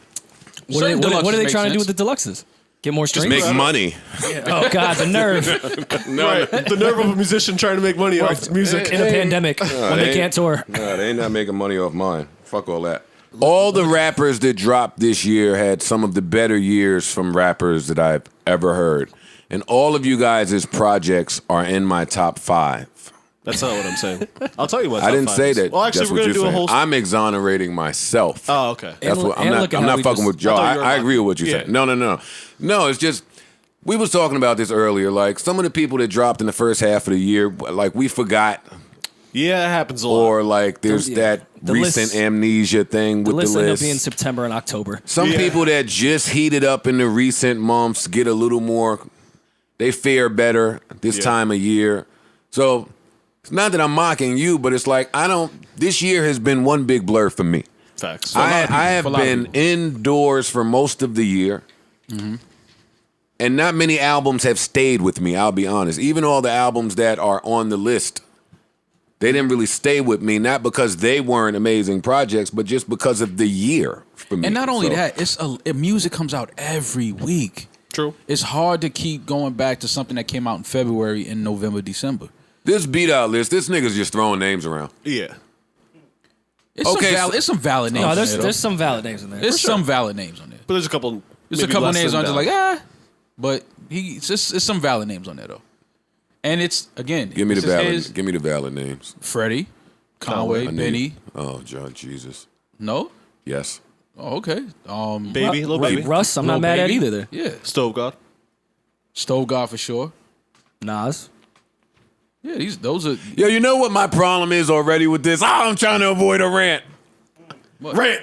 Speaker 6: Certain
Speaker 5: are
Speaker 6: deluxes
Speaker 5: they
Speaker 6: make
Speaker 5: trying to do
Speaker 6: sense.
Speaker 5: with the deluxes? Get more streams?
Speaker 4: Make money.
Speaker 5: Oh God, the nerve
Speaker 2: Right. The nerve of a musician trying to make money off music.
Speaker 5: in a pandemic when they can't tour.
Speaker 4: No, they ain't not making money off mine. Fuck all that. All the rappers that dropped this year had some of the better years from rappers that I've ever heard. And all of you guys' projects are in my top 5.
Speaker 2: That's not what I'm saying. I'll tell you what.
Speaker 4: I didn't
Speaker 2: top
Speaker 4: say
Speaker 2: five is.
Speaker 4: that.
Speaker 2: Well, actually,
Speaker 4: that's
Speaker 2: we're
Speaker 4: what
Speaker 2: gonna
Speaker 4: you're
Speaker 2: do a
Speaker 4: saying.
Speaker 2: whole.
Speaker 4: I'm exonerating myself.
Speaker 2: Oh, okay.
Speaker 4: That's
Speaker 5: And
Speaker 4: what
Speaker 5: and look at
Speaker 4: I'm
Speaker 5: how
Speaker 4: not
Speaker 5: we
Speaker 4: fucking
Speaker 5: just-
Speaker 4: with y'all.
Speaker 2: I thought you were
Speaker 4: I
Speaker 2: about-
Speaker 4: agree with what you're
Speaker 2: Yeah.
Speaker 4: saying. No. It's just we was talking about this earlier. Like some of the people that dropped in the first half of the year, like we forgot,
Speaker 2: Yeah, it happens a lot.
Speaker 4: or like there's
Speaker 5: Yeah.
Speaker 4: that
Speaker 5: The
Speaker 4: recent
Speaker 5: list-
Speaker 4: amnesia thing
Speaker 5: The
Speaker 4: with
Speaker 5: list
Speaker 4: the
Speaker 5: ended up
Speaker 4: list.
Speaker 5: being September and October.
Speaker 4: Some
Speaker 2: Yeah.
Speaker 4: people that just heated up in the recent months get a little more. They fare better this
Speaker 2: Yeah.
Speaker 4: time of year. So it's not that I'm mocking you, but it's like I don't. This year has been one big blur for me.
Speaker 2: Facts.
Speaker 4: I
Speaker 6: people,
Speaker 4: have
Speaker 6: for a lot of
Speaker 4: been
Speaker 6: people.
Speaker 4: indoors for most of the year. And not many albums have stayed with me, I'll be honest. Even all the albums that are on the list, they didn't really stay with me, not because they weren't amazing projects, but just because of the year for me.
Speaker 6: And not only
Speaker 4: So,
Speaker 6: that, music comes out every week.
Speaker 2: True.
Speaker 6: It's hard to keep going back to something that came out in February, in November, December.
Speaker 4: this beat out list, this nigga's just throwing names around.
Speaker 2: Yeah.
Speaker 6: It's
Speaker 4: Okay,
Speaker 6: it's some valid names.
Speaker 5: No,
Speaker 6: on
Speaker 5: there's
Speaker 6: there, though.
Speaker 5: there's some valid names in there.
Speaker 6: There's some valid names on there.
Speaker 2: But there's a couple.
Speaker 6: There's a
Speaker 2: maybe
Speaker 6: couple
Speaker 2: less
Speaker 6: names
Speaker 2: than
Speaker 6: on there
Speaker 2: that.
Speaker 6: like but it's some valid names on there though. And it's again,
Speaker 4: Give me the
Speaker 6: it's just
Speaker 4: valid.
Speaker 6: his-
Speaker 4: Give me the valid names.
Speaker 6: Freddie, Conway,
Speaker 4: I need-
Speaker 6: Benny.
Speaker 4: Oh, John, Jesus.
Speaker 6: No,
Speaker 4: Yes.
Speaker 6: oh okay.
Speaker 2: Baby, little baby.
Speaker 5: Russ, I'm not
Speaker 6: Lil
Speaker 5: mad at
Speaker 6: Baby.
Speaker 5: either there.
Speaker 6: Yeah,
Speaker 2: Stove God.
Speaker 6: Stove God for sure.
Speaker 5: Nas.
Speaker 6: Yeah, those are
Speaker 4: Yo, you know what my problem is already with this? I'm trying to avoid a rant. Rant.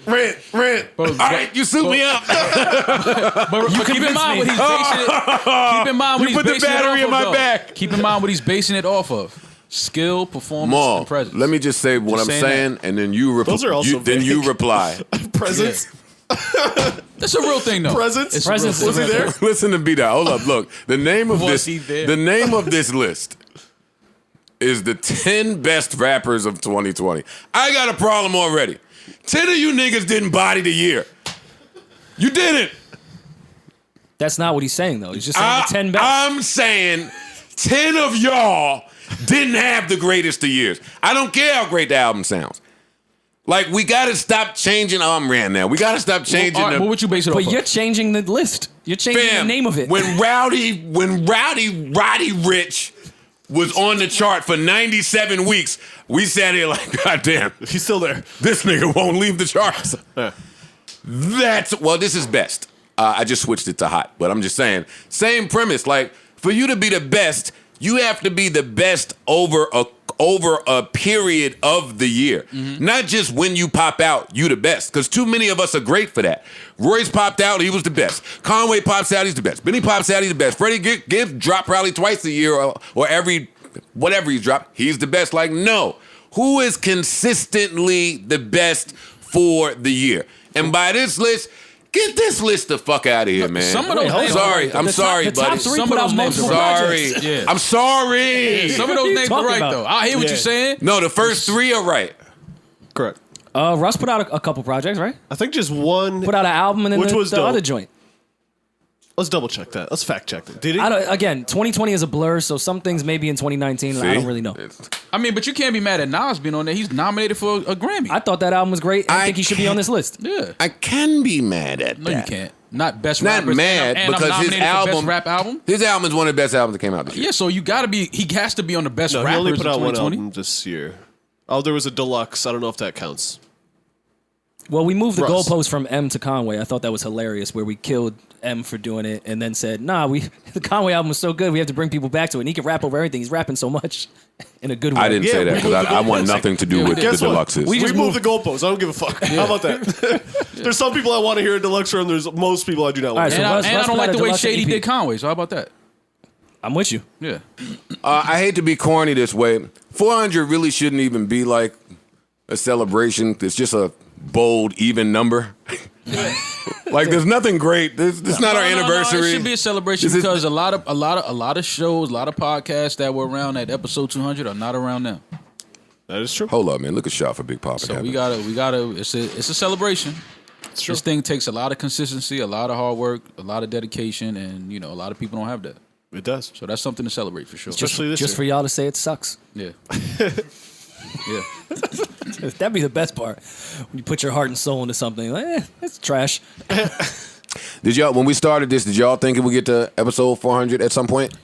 Speaker 6: Bro,
Speaker 4: All right, you suit me up.
Speaker 6: But keep in mind what he's basing it. Keep in mind what
Speaker 4: You
Speaker 6: he's
Speaker 4: put the
Speaker 6: basing it
Speaker 4: battery
Speaker 6: off
Speaker 4: in my
Speaker 6: of, though.
Speaker 4: back.
Speaker 6: Keep in mind what he's basing it off of: skill, performance,
Speaker 4: Maul,
Speaker 6: and presence.
Speaker 4: let me just say what
Speaker 6: Just
Speaker 4: I'm
Speaker 6: saying
Speaker 4: saying, and then you reply.
Speaker 2: Those are also
Speaker 4: then you
Speaker 2: vague.
Speaker 4: reply.
Speaker 2: Presents.
Speaker 6: That's a real thing, though.
Speaker 2: Presents.
Speaker 6: It's a real
Speaker 5: Presents
Speaker 6: thing.
Speaker 5: is
Speaker 2: Was he there?
Speaker 4: Listen to B Dot. Hold up. Look, the name of
Speaker 6: Was
Speaker 4: this.
Speaker 6: he there?
Speaker 4: The name of this list is the 10 best rappers of 2020. I got a problem already. 10 of you niggas didn't body the year. You didn't.
Speaker 5: That's not what he's saying though. He's just saying the 10 best.
Speaker 4: I'm saying 10 of y'all didn't have the greatest of years. I don't care how great the album sounds. Like, we got to stop changing. Oh, I'm ranting now. We got to stop changing
Speaker 6: All right,
Speaker 4: the.
Speaker 6: what would you base it
Speaker 5: But
Speaker 6: off
Speaker 5: you're
Speaker 6: of?
Speaker 5: changing the list. You're changing
Speaker 4: Fam,
Speaker 5: the name of it.
Speaker 4: When Roddy Rich was on the chart for 97 weeks, we sat here like, God damn,
Speaker 2: He's still there.
Speaker 4: this nigga won't leave the charts.
Speaker 2: Yeah.
Speaker 4: This is best. I just switched it to hot, but I'm just saying, same premise. Like, for you to be the best, you have to be the best over a period of the year. Not just when you pop out, you the best. Because too many of us are great for that. Royce popped out, he was the best. Conway pops out, he's the best. Benny pops out, he's the best. Freddie Gibbs dropped probably twice a year or every, whatever he's dropped, he's the best. Like, no. Who is consistently the best for the year? And by this list, get this list the fuck out of here, man.
Speaker 6: Some of those
Speaker 4: I'm
Speaker 6: names
Speaker 4: sorry.
Speaker 6: are
Speaker 4: I'm
Speaker 6: right,
Speaker 4: sorry,
Speaker 5: the top
Speaker 4: buddy.
Speaker 5: three
Speaker 6: Some
Speaker 5: put
Speaker 6: of
Speaker 5: out
Speaker 6: those names
Speaker 5: multiple
Speaker 6: are
Speaker 4: Sorry.
Speaker 5: projects.
Speaker 6: Yeah.
Speaker 4: I'm sorry.
Speaker 6: Some of
Speaker 5: What are
Speaker 6: those
Speaker 5: you
Speaker 6: names are
Speaker 5: talking
Speaker 6: right
Speaker 5: about?
Speaker 6: though. I hear what
Speaker 2: Yeah.
Speaker 6: you're saying.
Speaker 4: No, the first 3 are right.
Speaker 2: Correct.
Speaker 5: Russ put out a couple projects, right?
Speaker 2: I think just one.
Speaker 5: Put out an album and then
Speaker 2: Which
Speaker 5: the
Speaker 2: was dope.
Speaker 5: other joint.
Speaker 2: Let's double check that. Let's fact check that. Did he?
Speaker 5: Again, 2020 is a blur, so some things maybe in 2019. I don't really know.
Speaker 6: I mean, but you can't be mad at Nas being on there. He's nominated for a Grammy.
Speaker 5: I thought that album was great. I
Speaker 4: I
Speaker 5: think he should be on this list.
Speaker 6: yeah.
Speaker 4: I can be mad at
Speaker 6: No,
Speaker 4: that.
Speaker 6: you can't. Not best
Speaker 4: Not
Speaker 6: rappers.
Speaker 4: mad
Speaker 6: and I'm
Speaker 4: because his
Speaker 6: nominated for
Speaker 4: album,
Speaker 6: best rap album.
Speaker 4: His album is one of the best albums that came out this year.
Speaker 6: Yeah, so you gotta be. He has to be on the best
Speaker 2: No, he
Speaker 6: rappers
Speaker 2: only
Speaker 6: of
Speaker 2: put out one
Speaker 6: 2020.
Speaker 2: album this year. Oh, there was a deluxe. I don't know if that counts.
Speaker 5: Well, we moved the
Speaker 2: Russ.
Speaker 5: goalpost from M to Conway. I thought that was hilarious, where we killed M for doing it and then said, nah, the Conway album was so good, we have to bring people back to it. And he can rap over everything. He's rapping so much in a good way.
Speaker 4: I didn't say that because I want nothing to do with the
Speaker 2: Guess what?
Speaker 4: deluxes.
Speaker 2: We moved the goalposts. I don't give a fuck. How about that? There's some people I want to hear a deluxe from. There's most people I do not
Speaker 5: All
Speaker 2: want
Speaker 5: right,
Speaker 2: to
Speaker 5: so
Speaker 2: hear.
Speaker 6: And,
Speaker 5: Russ-
Speaker 6: I, and I
Speaker 5: Russ
Speaker 6: don't
Speaker 5: put
Speaker 6: like
Speaker 5: out
Speaker 6: the
Speaker 5: a
Speaker 6: way
Speaker 5: deluxe
Speaker 6: Shady
Speaker 5: EP.
Speaker 6: did Conway. So how about that?
Speaker 5: I'm with you.
Speaker 6: Yeah.
Speaker 4: I hate to be corny this way. 400 really shouldn't even be like a celebration. It's just a bold, even number. Like there's nothing great. This not our anniversary.
Speaker 6: No, it should be a celebration
Speaker 4: This is-
Speaker 6: because a lot of shows, a lot of podcasts that were around at episode 200 are not around now.
Speaker 2: That is true.
Speaker 4: Hold up, man. Look a shot for Big Papa.
Speaker 6: So we gotta. It's a celebration. This thing takes a lot of consistency, a lot of hard work, a lot of dedication, and a lot of people don't have that.
Speaker 2: It does.
Speaker 6: So that's something to celebrate for sure.
Speaker 2: Especially this
Speaker 5: Just
Speaker 2: year.
Speaker 5: for y'all to say it sucks.
Speaker 6: Yeah. Yeah.
Speaker 5: That'd be the best part. When you put your heart and soul into something, like, it's trash.
Speaker 4: Did y'all, when we started this, did y'all think it would get to episode 400 at some point?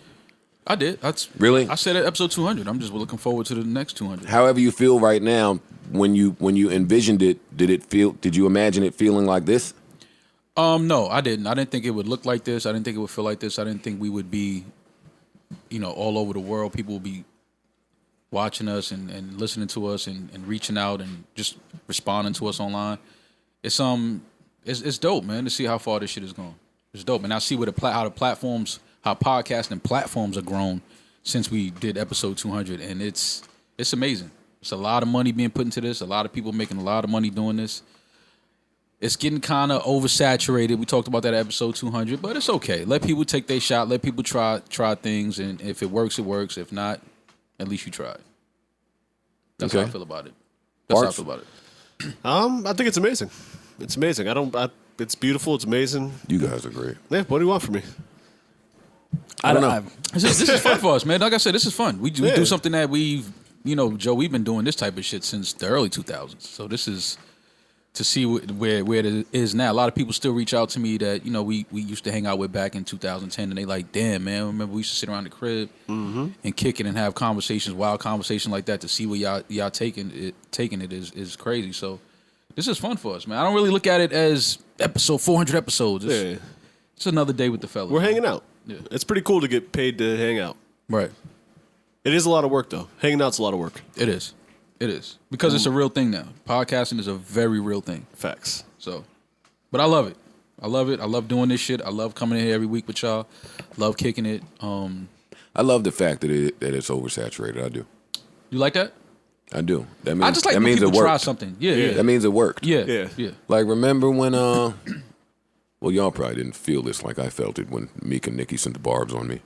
Speaker 6: I did. That's
Speaker 4: Really?
Speaker 6: I said at episode 200. I'm just looking forward to the next 200.
Speaker 4: However you feel right now, when you envisioned it, did you imagine it feeling like this?
Speaker 6: No, I didn't. I didn't think it would look like this. I didn't think it would feel like this. I didn't think we would be, all over the world. People would be watching us and listening to us and reaching out and just responding to us online. It's dope, man, to see how far this shit has gone. It's dope, and I see how podcasting platforms have grown since we did episode 200, and it's amazing. It's a lot of money being put into this. A lot of people making a lot of money doing this. It's getting kind of oversaturated. We talked about that at episode 200, but it's okay. Let people take their shot. Let people try things, and if it works, it works. If not, at least you tried. That's how I feel about it. That's how I feel about it.
Speaker 2: I think it's amazing. It's amazing. It's beautiful. It's amazing.
Speaker 4: You guys are great.
Speaker 2: Yeah. What do you want from me?
Speaker 5: I don't
Speaker 4: know.
Speaker 5: know.
Speaker 6: This is fun for us, man. Like I said, this is fun. We
Speaker 2: Yeah.
Speaker 6: do something that Joe, we've been doing this type of shit since the early 2000s. So this is to see where it is now. A lot of people still reach out to me that we used to hang out with back in 2010, and they like, damn, man, remember we used to sit around the crib and kick it and have conversations, wild conversation like that. To see where y'all taking it is crazy. So this is fun for us, man. I don't really look at it as episode 400 episodes. It's another day with the fellas.
Speaker 2: We're hanging out.
Speaker 6: Yeah.
Speaker 2: It's pretty cool to get paid to hang out.
Speaker 6: Right.
Speaker 2: It is a lot of work, though. Hanging out's a lot of work.
Speaker 6: It is. Because it's a real thing now. Podcasting is a very real thing.
Speaker 2: Facts.
Speaker 6: So, but I love it. I love doing this shit. I love coming in here every week with y'all. Love kicking it.
Speaker 4: I love the fact that it's oversaturated. I do.
Speaker 6: You like that?
Speaker 4: I do. That means
Speaker 6: I just like
Speaker 4: that
Speaker 6: when
Speaker 4: means it
Speaker 6: people try
Speaker 4: worked.
Speaker 6: something. Yeah.
Speaker 4: That means it worked.
Speaker 6: Yeah.
Speaker 4: Like remember when well y'all probably didn't feel this like I felt it when Meek and Nicki sent the barbs on me.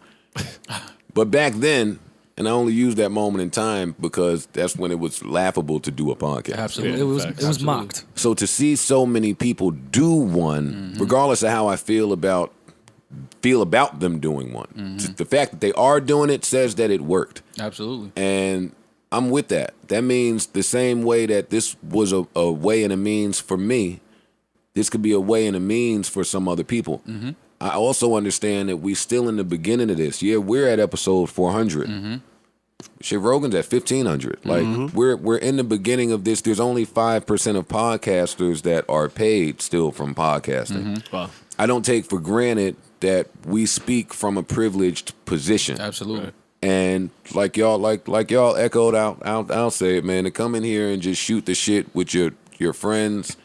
Speaker 4: But back then, and I only use that moment in time because that's when it was laughable to do a podcast.
Speaker 6: Absolutely.
Speaker 5: It was
Speaker 6: Absolutely.
Speaker 5: mocked.
Speaker 4: So to see so many people do one, regardless of how I feel about them doing one, just the fact that they are doing it says that it worked.
Speaker 6: Absolutely.
Speaker 4: And I'm with that. That means the same way that this was a way and a means for me, this could be a way and a means for some other people. I also understand that we still in the beginning of this. Yeah, we're at episode 400. Shit, Rogan's at 1,500. Like we're in the beginning of this. There's only 5% of podcasters that are paid still from podcasting.
Speaker 2: Wow.
Speaker 4: I don't take for granted that we speak from a privileged position.
Speaker 6: Absolutely.
Speaker 4: And like y'all echoed out, I'll say it, man, to come in here and just shoot the shit with your friends,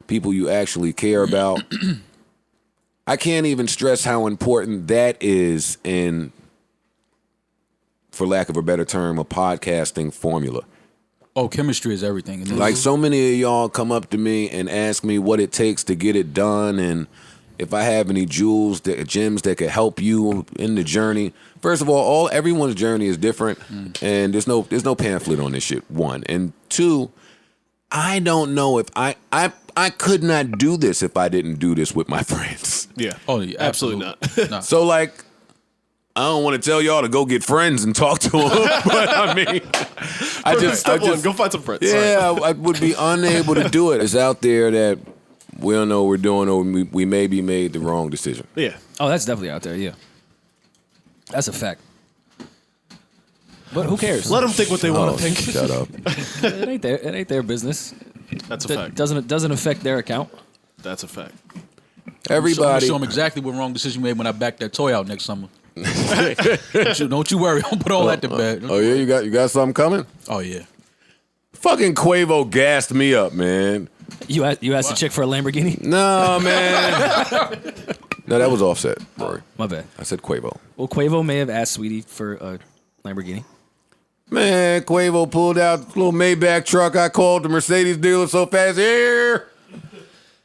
Speaker 4: people you actually care about. I can't even stress how important that is in, for lack of a better term, a podcasting formula.
Speaker 6: Oh, chemistry is everything. And
Speaker 4: Like so many of y'all come up to me and ask me what it takes to get it done and if I have any gems that could help you in the journey. First of all, everyone's journey is different, and there's no pamphlet on this shit. One. And two, I don't know if I could not do this if I didn't do this with my friends.
Speaker 2: Yeah.
Speaker 6: Oh, yeah,
Speaker 2: Absolutely
Speaker 6: absolutely.
Speaker 2: not.
Speaker 4: So like, I don't want to tell y'all to go get friends and talk to them, but I mean,
Speaker 2: Step one, go find some friends.
Speaker 4: yeah, I would be unable to do it. It's out there that we don't know what we're doing, or we maybe made the wrong decision.
Speaker 2: Yeah.
Speaker 5: Oh, that's definitely out there. Yeah, that's a fact. But who cares?
Speaker 2: Let them think what they want to think.
Speaker 4: Shut up.
Speaker 5: It ain't their business.
Speaker 2: That's a
Speaker 5: That
Speaker 2: fact.
Speaker 5: doesn't affect their account.
Speaker 2: That's a fact.
Speaker 6: I'm gonna
Speaker 4: Everybody.
Speaker 6: show him exactly what wrong decision you made when I backed that toy out next summer. Don't you worry. I'll put all that to bed.
Speaker 4: Oh yeah, you got something coming?
Speaker 6: Oh yeah.
Speaker 4: Fucking Quavo gassed me up, man.
Speaker 5: You asked a chick for a Lamborghini?
Speaker 4: No, man. No, that was Offset, Rory.
Speaker 5: My bad.
Speaker 4: I said Quavo.
Speaker 5: Well, Quavo may have asked Sweetie for a Lamborghini.
Speaker 4: Man, Quavo pulled out a little Maybach truck. I called the Mercedes dealer so fast. Here,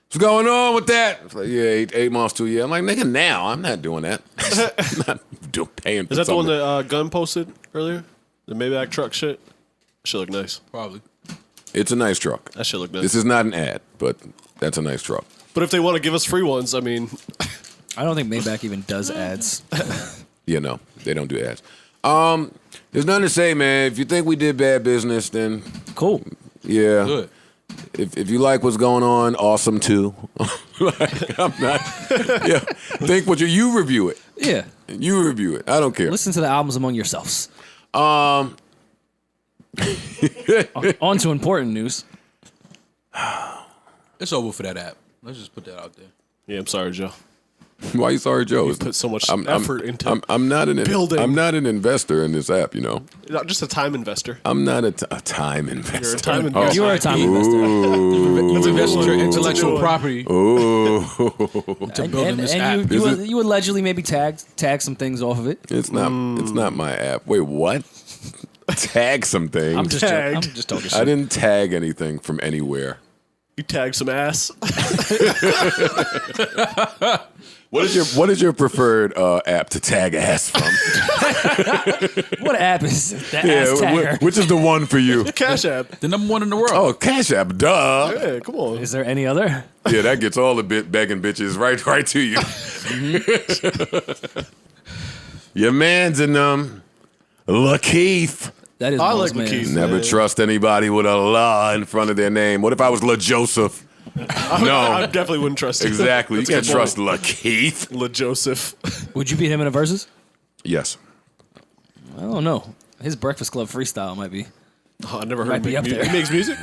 Speaker 4: what's going on with that? It's like, yeah, 8 months to a year. I'm like, nigga, now I'm not doing that. I'm not paying for
Speaker 2: Is that the one
Speaker 4: something.
Speaker 2: that Gunn posted earlier? The Maybach truck shit? Should look nice.
Speaker 6: Probably.
Speaker 4: It's a nice truck.
Speaker 2: That should look nice.
Speaker 4: This is not an ad, but that's a nice truck.
Speaker 2: But if they want to give us free ones, I mean,
Speaker 5: I don't think Maybach even does ads.
Speaker 4: Yeah, no, they don't do ads. There's nothing to say, man. If you think we did bad business, then
Speaker 5: Cool.
Speaker 4: yeah.
Speaker 6: Good.
Speaker 4: If you like what's going on, awesome too. Like, I'm not. Yeah, think what you review it.
Speaker 5: Yeah.
Speaker 4: You review it. I don't care.
Speaker 5: Listen to the albums among yourselves.
Speaker 4: Um,
Speaker 5: On to important news.
Speaker 6: It's over for that app. Let's just put that out there.
Speaker 2: yeah, I'm sorry, Joe.
Speaker 4: why you sorry, Joe?
Speaker 2: You put so much effort into
Speaker 4: I'm not an
Speaker 2: building.
Speaker 4: I'm not an investor in this app. You know,
Speaker 2: Not just a time investor.
Speaker 4: I'm not a time investor.
Speaker 2: You're a time investor.
Speaker 5: You are a time investor.
Speaker 6: Let's invest in your
Speaker 2: doing?
Speaker 6: intellectual property
Speaker 4: Ooh,
Speaker 6: to building this app.
Speaker 5: You allegedly maybe tag some things off of it.
Speaker 4: it's not my app. Wait, what? Tag some things.
Speaker 5: I'm just talking shit.
Speaker 4: I didn't tag anything from anywhere.
Speaker 2: You tag some ass.
Speaker 4: What is your preferred app to tag ass from?
Speaker 5: What app is the ass tagger?
Speaker 4: which is the one for you?
Speaker 2: Cash App.
Speaker 6: The number one in the world.
Speaker 4: Oh, Cash App, duh.
Speaker 2: Yeah, come on.
Speaker 5: Is there any other?
Speaker 4: Yeah, that gets all the begging bitches right to you. Your man's in Lakeith.
Speaker 5: That is
Speaker 2: I
Speaker 5: most
Speaker 2: like
Speaker 5: man's.
Speaker 2: Lakeith.
Speaker 4: Never
Speaker 2: Yeah.
Speaker 4: trust anybody with a la in front of their name. What if I was La Joseph?
Speaker 2: I
Speaker 4: No,
Speaker 2: definitely wouldn't trust you.
Speaker 4: exactly. You
Speaker 2: That's a
Speaker 4: can't
Speaker 2: good point.
Speaker 4: trust Lakeith.
Speaker 2: La Joseph.
Speaker 5: Would you beat him in a versus?
Speaker 4: Yes.
Speaker 5: I don't know. His Breakfast Club freestyle might be.
Speaker 2: Oh, I never heard
Speaker 5: Might
Speaker 2: him
Speaker 5: be
Speaker 2: make
Speaker 5: up
Speaker 2: music.
Speaker 5: there.
Speaker 2: He makes music?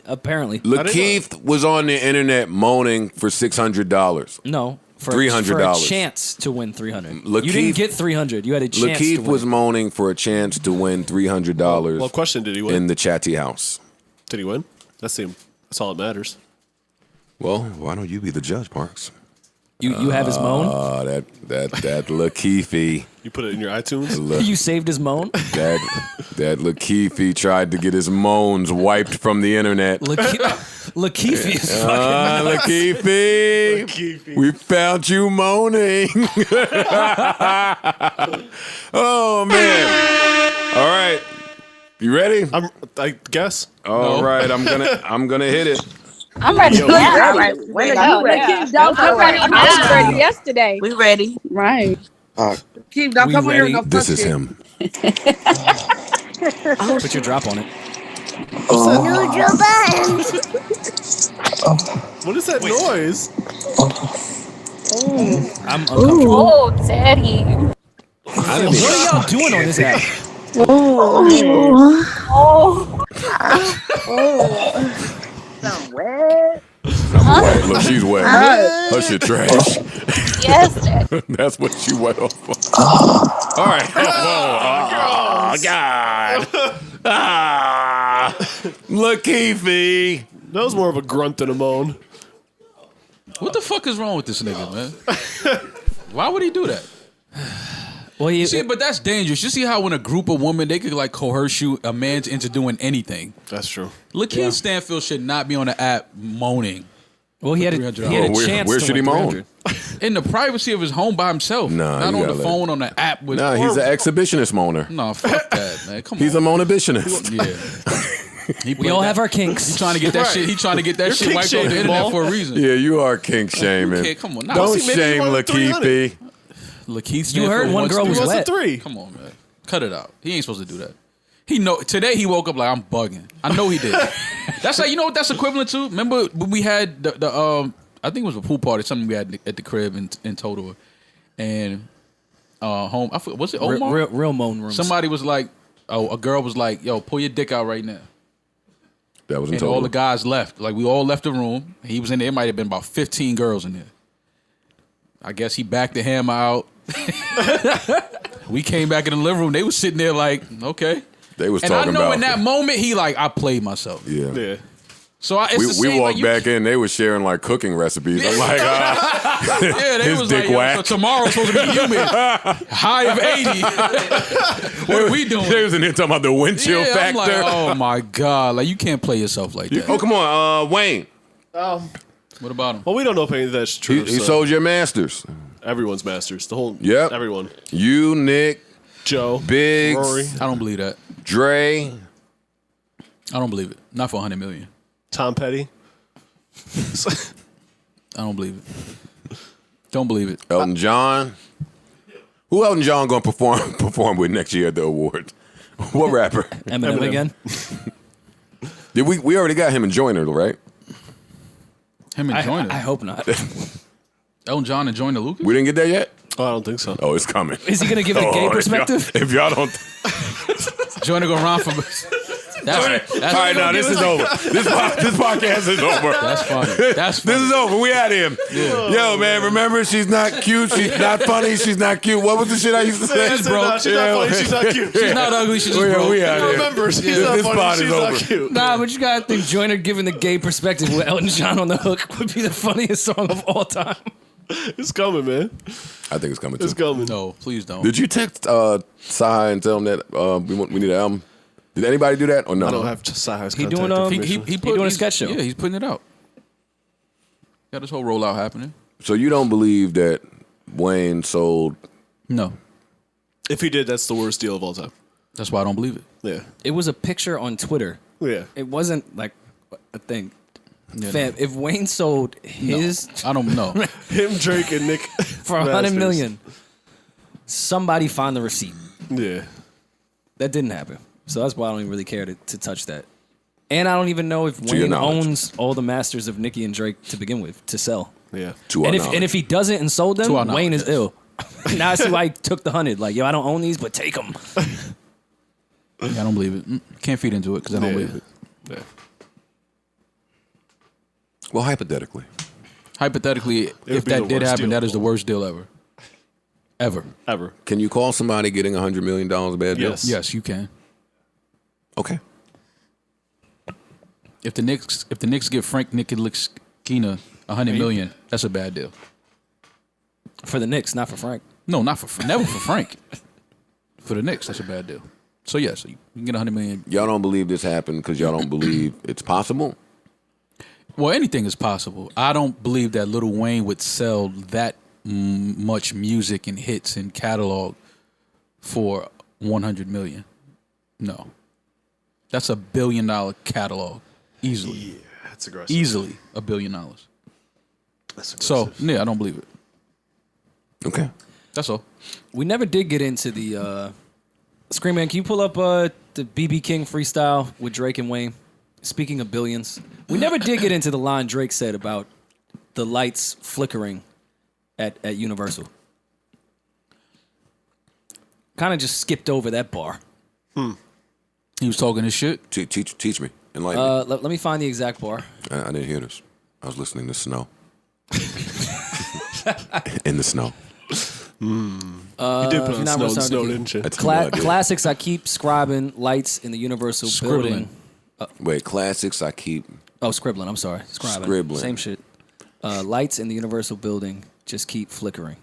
Speaker 5: Apparently.
Speaker 4: Lakeith was on the internet moaning for $600.
Speaker 5: No. For
Speaker 4: $300.
Speaker 5: For a chance to win 300.
Speaker 4: Lakeith-
Speaker 5: You didn't get 300. You had a chance to
Speaker 4: Lakeith
Speaker 5: win.
Speaker 4: was moaning for a chance to win $300
Speaker 2: Well, question, did he win?
Speaker 4: in the Chatty House.
Speaker 2: Did he win? That's all that matters.
Speaker 4: Well, why don't you be the judge, Parks?
Speaker 5: You have his moan?
Speaker 4: That Lakeith.
Speaker 2: You put it in your iTunes?
Speaker 5: You saved his moan?
Speaker 4: That Lakeith tried to get his moans wiped from the internet.
Speaker 5: Lakeith is fucking
Speaker 4: Lakeith, we found you moaning. Oh man! All right, you ready?
Speaker 2: I guess.
Speaker 4: All right, I'm gonna hit it.
Speaker 1: I'm ready
Speaker 7: Yo,
Speaker 1: now.
Speaker 7: all right.
Speaker 1: When are
Speaker 7: Go,
Speaker 1: you ready?
Speaker 7: yeah.
Speaker 1: Don't come ready. I was ready yesterday.
Speaker 7: We ready.
Speaker 1: Right.
Speaker 7: Keep don't
Speaker 5: We
Speaker 7: come over here
Speaker 5: ready?
Speaker 7: and go
Speaker 4: This
Speaker 7: fuck
Speaker 4: is
Speaker 7: shit.
Speaker 4: him.
Speaker 5: Put your drop on it.
Speaker 3: Neutral buttons.
Speaker 2: What is that noise?
Speaker 5: I'm uncomfortable.
Speaker 1: Oh, Daddy.
Speaker 4: I didn't even-
Speaker 5: What are y'all doing on this app?
Speaker 4: I'm wet. Look, she's wet. Her shit trash.
Speaker 1: Yes, Daddy.
Speaker 4: That's what she went off on. All right. Oh, God. Lakeith.
Speaker 2: That was more of a grunt than a moan.
Speaker 6: What the fuck is wrong with this nigga, man? Why would he do that?
Speaker 5: Well,
Speaker 6: See, but that's dangerous. You see how when a group of women, they could like coerce you, a man's into doing anything.
Speaker 2: That's true.
Speaker 6: Lakeith Stanfield should not be on the app moaning
Speaker 5: he had a
Speaker 6: $300.
Speaker 5: chance
Speaker 4: Where
Speaker 5: to
Speaker 4: should he
Speaker 5: win
Speaker 4: moan?
Speaker 5: 300.
Speaker 6: in the privacy of his home by himself.
Speaker 4: Nah,
Speaker 6: not
Speaker 4: you
Speaker 6: on the
Speaker 4: gotta let
Speaker 6: phone on the app with.
Speaker 4: Nah, he's an exhibitionist moaner.
Speaker 6: No, fuck that, man. Come
Speaker 4: He's a
Speaker 6: on.
Speaker 4: monabitionist.
Speaker 6: Yeah.
Speaker 5: We all have our kinks.
Speaker 6: He trying to get that shit. He trying to get that
Speaker 2: You're
Speaker 6: shit
Speaker 2: kink
Speaker 6: wiped off the
Speaker 2: shaming,
Speaker 6: internet
Speaker 2: Ball.
Speaker 6: for a reason.
Speaker 4: Yeah, you are kink shaming.
Speaker 6: Okay, come on. Nah,
Speaker 4: Don't
Speaker 2: see, maybe he
Speaker 4: shame
Speaker 2: wanted 300.
Speaker 4: Lakeith.
Speaker 6: Lakeith
Speaker 5: You heard
Speaker 6: Stanfield
Speaker 5: one
Speaker 6: wants
Speaker 5: girl
Speaker 6: to-
Speaker 5: was
Speaker 2: What's the
Speaker 5: wet.
Speaker 2: three?
Speaker 6: Come on, man. Cut it out. He ain't supposed to do that. Today he woke up like I'm bugging. I know he did. That's like, you know what that's equivalent to? Remember when we had the I think it was a pool party, something we had at the crib in Total, and home. I forget, was it Omar?
Speaker 5: Real moan rooms.
Speaker 6: Somebody was like, a girl was like, "Yo, pull your dick out right now."
Speaker 4: That was in
Speaker 6: And
Speaker 4: total.
Speaker 6: all the guys left. Like, we all left the room. He was in there. It might have been about 15 girls in there. I guess he backed the hammer out. We came back in the living room. They was sitting there like, okay.
Speaker 4: They was
Speaker 6: And
Speaker 4: talking
Speaker 6: I know
Speaker 4: about
Speaker 6: in that moment, he like, I played myself.
Speaker 4: Yeah.
Speaker 2: Yeah.
Speaker 6: So it's the
Speaker 4: We
Speaker 6: same,
Speaker 4: walked
Speaker 6: like,
Speaker 4: back in. They was sharing like cooking recipes. I'm like,
Speaker 6: Yeah, they
Speaker 4: his
Speaker 6: was
Speaker 4: dick
Speaker 6: like, yo,
Speaker 4: whack.
Speaker 6: so tomorrow's supposed to be humid. High of 80. What are we doing?
Speaker 4: They was in here talking about the wind chill
Speaker 6: Yeah, I'm
Speaker 4: factor.
Speaker 6: like, oh my God. Like, you can't play yourself like that.
Speaker 4: Oh, come on, Wayne.
Speaker 6: What about him?
Speaker 2: Well, we don't know if any of that's true.
Speaker 4: He
Speaker 2: so
Speaker 4: sold your masters.
Speaker 2: everyone's masters. The whole.
Speaker 4: Yep.
Speaker 2: Everyone.
Speaker 4: You, Nick,
Speaker 2: Joe.
Speaker 4: Biggs,
Speaker 2: Rory.
Speaker 6: I don't believe that.
Speaker 4: Dre.
Speaker 6: I don't believe it. Not for 100 million.
Speaker 2: Tom Petty.
Speaker 6: I don't believe it. Don't believe it.
Speaker 4: Elton John. Who Elton John gonna perform with next year at the awards? What rapper?
Speaker 5: Eminem again.
Speaker 4: Did we already got him and Joyner, right?
Speaker 6: Him and Joyner.
Speaker 5: I hope not.
Speaker 6: Elton John and Joyner Lucas?
Speaker 4: We didn't get that yet?
Speaker 2: Oh, I don't think so.
Speaker 4: Oh, it's coming.
Speaker 5: Is he gonna give the gay
Speaker 4: if
Speaker 5: perspective?
Speaker 4: If y'all don't.
Speaker 6: Joyner gonna run for. That's
Speaker 4: All right, now this is over. This podcast is over.
Speaker 6: That's funny. That's funny.
Speaker 4: This is over. We out of here. Yo, man, remember, she's not cute. She's not funny. She's not cute. What was the shit I used to say?
Speaker 2: She's broke. She's not funny. She's not cute.
Speaker 6: She's not ugly. She's just broke.
Speaker 4: We out here.
Speaker 2: Remember, she's
Speaker 4: This
Speaker 2: not
Speaker 4: pod
Speaker 2: funny.
Speaker 4: is
Speaker 2: She's
Speaker 4: over.
Speaker 2: not cute.
Speaker 5: Nah, but you gotta think Joyner giving the gay perspective with Elton John on the hook would be the funniest song of all time.
Speaker 2: It's coming, man.
Speaker 4: I think it's coming too.
Speaker 2: It's coming.
Speaker 6: No, please don't.
Speaker 4: Did you text Sahai and tell him that we need an album? Did anybody do that or no?
Speaker 2: I don't have Sahai's
Speaker 5: He
Speaker 2: contact
Speaker 5: doing,
Speaker 2: information.
Speaker 6: he
Speaker 5: doing a sketch show.
Speaker 6: Yeah, he's putting it out. Got this whole rollout happening.
Speaker 4: So you don't believe that Wayne sold?
Speaker 6: No,
Speaker 2: If he did, that's the worst deal of all time.
Speaker 6: that's why I don't believe it.
Speaker 2: Yeah.
Speaker 5: It was a picture on Twitter.
Speaker 2: Yeah.
Speaker 5: It wasn't like a thing.
Speaker 6: Yeah,
Speaker 5: Fam, if Wayne sold his
Speaker 6: I don't know.
Speaker 2: Him, Drake, and Nick.
Speaker 5: for 100 million, somebody find the receipt.
Speaker 2: Yeah.
Speaker 5: That didn't happen. So that's why I don't even really care to touch that. And I don't even know if
Speaker 4: your
Speaker 5: Wayne
Speaker 4: knowledge.
Speaker 5: owns all the masters of Nicki and Drake to begin with to sell.
Speaker 2: Yeah.
Speaker 4: To our
Speaker 5: And
Speaker 4: knowledge.
Speaker 5: if he doesn't and sold them,
Speaker 6: To our
Speaker 5: Wayne
Speaker 6: knowledge,
Speaker 5: is ill. Now I see why he took the 100. Like, yo, I don't own these, but take them.
Speaker 6: Yeah, I don't believe it. Can't feed into it because I don't
Speaker 2: Yeah.
Speaker 6: believe it.
Speaker 2: Yeah.
Speaker 4: Well, hypothetically,
Speaker 6: Hypothetically, if
Speaker 2: be the
Speaker 6: that did
Speaker 2: worst
Speaker 6: happen,
Speaker 2: deal
Speaker 6: that
Speaker 2: of
Speaker 6: is the
Speaker 2: all.
Speaker 6: worst deal ever. Ever.
Speaker 2: Ever.
Speaker 4: can you call somebody getting $100 million a bad deal?
Speaker 2: Yes.
Speaker 6: Yes, you can.
Speaker 4: Okay.
Speaker 6: If the Knicks give Frank Ntilikina $100 million, that's a bad deal.
Speaker 5: For the Knicks, not for Frank.
Speaker 6: No, not for never for Frank. For the Knicks, that's a bad deal. So yes, you can get $100 million.
Speaker 4: Y'all don't believe this happened because y'all don't believe it's possible?
Speaker 6: Well, anything is possible. I don't believe that Lil Wayne would sell that much music and hits and catalog for $100 million. No, that's $1 billion catalog easily.
Speaker 2: Yeah. That's aggressive.
Speaker 6: Easily $1 billion.
Speaker 2: That's aggressive.
Speaker 6: So yeah, I don't believe it.
Speaker 4: Okay.
Speaker 6: That's all.
Speaker 5: We never did get into the Scream Man. Can you pull up the BB King freestyle with Drake and Wayne? Speaking of billions, we never did get into the line Drake said about the lights flickering at Universal. Kind of just skipped over that bar.
Speaker 6: He was talking his shit.
Speaker 4: Teach me. Enlighten me.
Speaker 5: Let me find the exact bar.
Speaker 4: I didn't hear this. I was listening to Snow. In the snow.
Speaker 2: You did put
Speaker 5: if
Speaker 2: on
Speaker 5: you're not
Speaker 2: Snow,
Speaker 5: West Side
Speaker 2: Snow,
Speaker 5: Nicky.
Speaker 2: didn't you?
Speaker 4: That's no idea.
Speaker 5: Classics I keep scribing, lights in the Universal
Speaker 6: Scribbling.
Speaker 5: building.
Speaker 4: Wait, classics I keep.
Speaker 5: Oh, scribbling. I'm sorry.
Speaker 4: Scribbling.
Speaker 5: Same shit. Lights in the Universal building just keep flickering.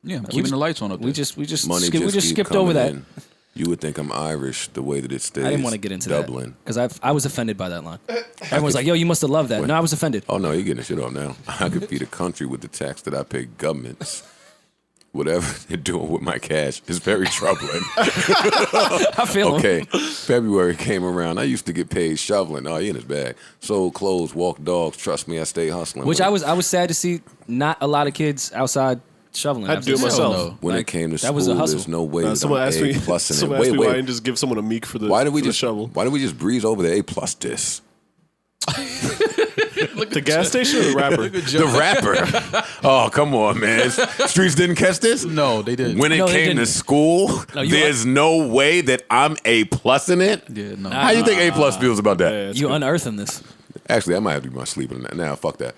Speaker 6: Yeah, keeping the lights on up there.
Speaker 5: We just
Speaker 4: Money
Speaker 5: we just
Speaker 4: keep
Speaker 5: skipped over
Speaker 4: coming
Speaker 5: that.
Speaker 4: in. You would think I'm Irish the way that it stays.
Speaker 5: I didn't want to get into
Speaker 4: Dublin.
Speaker 5: that because I was offended by that line. Everyone's like, "Yo, you must have loved that." No, I was offended.
Speaker 4: Oh no, you're getting the shit off now. I could feed a country with the tax that I pay governments. Whatever they're doing with my cash is very troubling.
Speaker 5: I feel 'em.
Speaker 4: Okay, February came around. I used to get paid shoveling. Oh, he in his bag. Sold clothes, walked dogs. Trust me, I stay hustling.
Speaker 5: Which I was sad to see. Not a lot of kids outside shoveling.
Speaker 2: I'd do it
Speaker 5: after this.
Speaker 2: myself.
Speaker 6: no.
Speaker 4: when
Speaker 5: like,
Speaker 4: it came to
Speaker 5: that
Speaker 4: school,
Speaker 5: was a hustle.
Speaker 4: there's no way that
Speaker 2: Someone
Speaker 4: I'm
Speaker 2: asked
Speaker 4: A
Speaker 2: me.
Speaker 4: plus in it.
Speaker 2: Someone asked me why I
Speaker 4: Wait,
Speaker 2: didn't just give someone a meek for the.
Speaker 4: why did we
Speaker 2: for the
Speaker 4: just
Speaker 2: shovel?
Speaker 4: Why did we just breeze over the A plus this?
Speaker 2: The gas station or the rapper?
Speaker 4: The rapper. Oh, come on, man. Streets didn't catch this?
Speaker 6: No, they didn't.
Speaker 4: When it
Speaker 5: No, they
Speaker 4: came to
Speaker 5: didn't.
Speaker 4: school, there's no way that I'm A+ in it.
Speaker 6: Yeah, no.
Speaker 4: How you think A+ feels about that?
Speaker 2: Yeah,
Speaker 5: You unearthing this?
Speaker 4: Actually, I might have to be my sleeper in that. Nah, fuck that.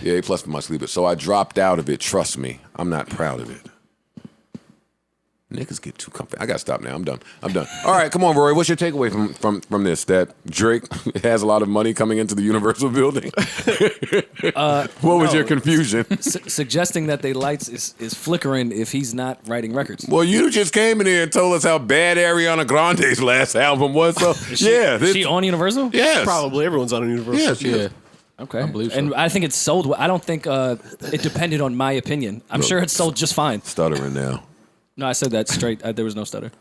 Speaker 4: Yeah, A+ for my sleeper. So I dropped out of it. Trust me, I'm not proud of it. Niggas get too comfy. I gotta stop now. I'm done. All right, come on, Rory. What's your takeaway from this? That Drake has a lot of money coming into the Universal building. What was your confusion?
Speaker 5: Suggesting that the lights is flickering if he's not writing records.
Speaker 4: Well, you just came in here and told us how bad Ariana Grande's last album was. So yeah,
Speaker 5: Is she on Universal?
Speaker 4: yes,
Speaker 2: Probably everyone's on a Universal.
Speaker 4: Yes,
Speaker 6: Yeah.
Speaker 5: Okay.
Speaker 6: I believe so.
Speaker 5: And I think it's sold well. I don't think it depended on my opinion. I'm sure it's sold just fine.
Speaker 4: Stuttering now.
Speaker 5: No, I said that straight. There was no stutter.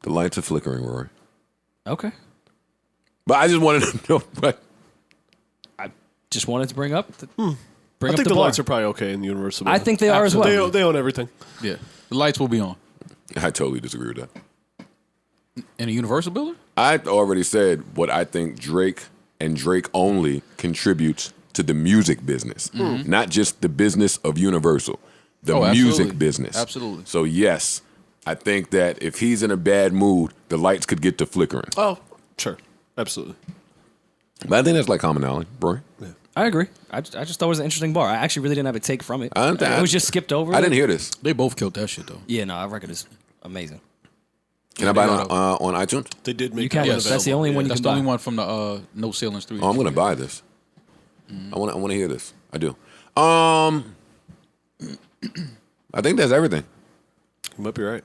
Speaker 4: The lights are flickering, Rory.
Speaker 5: Okay.
Speaker 4: But I just wanted to know. But
Speaker 5: I just wanted to bring up
Speaker 2: I
Speaker 5: the
Speaker 2: think the
Speaker 5: bar.
Speaker 2: lights are probably okay in the Universal.
Speaker 5: I think they are as well.
Speaker 2: They own everything.
Speaker 6: Yeah. The lights will be on.
Speaker 4: I totally disagree with that.
Speaker 6: In a Universal building?
Speaker 4: I already said what I think Drake and Drake only contributes to the music business, not just the business of Universal, the music
Speaker 6: absolutely.
Speaker 4: business.
Speaker 6: Absolutely.
Speaker 4: So yes, I think that if he's in a bad mood, the lights could get to flickering.
Speaker 2: Oh, sure. Absolutely.
Speaker 4: But I think that's like common knowledge, bro.
Speaker 5: I agree. I just thought it was an interesting bar. I actually really didn't have a take from it.
Speaker 4: I don't think-
Speaker 5: It was just skipped over.
Speaker 4: I didn't hear this.
Speaker 6: They both killed that shit, though.
Speaker 5: Yeah, no, our record is amazing.
Speaker 4: Can I buy it
Speaker 6: they
Speaker 4: on iTunes?
Speaker 2: They did make
Speaker 5: You can.
Speaker 2: one
Speaker 6: Yes.
Speaker 5: That's the only one you
Speaker 6: That's
Speaker 5: can
Speaker 6: the
Speaker 5: buy.
Speaker 6: only one from the No Ceilings 3.
Speaker 4: Oh, I'm gonna buy this. I want to hear this. I do. I think that's everything.
Speaker 2: You might be right.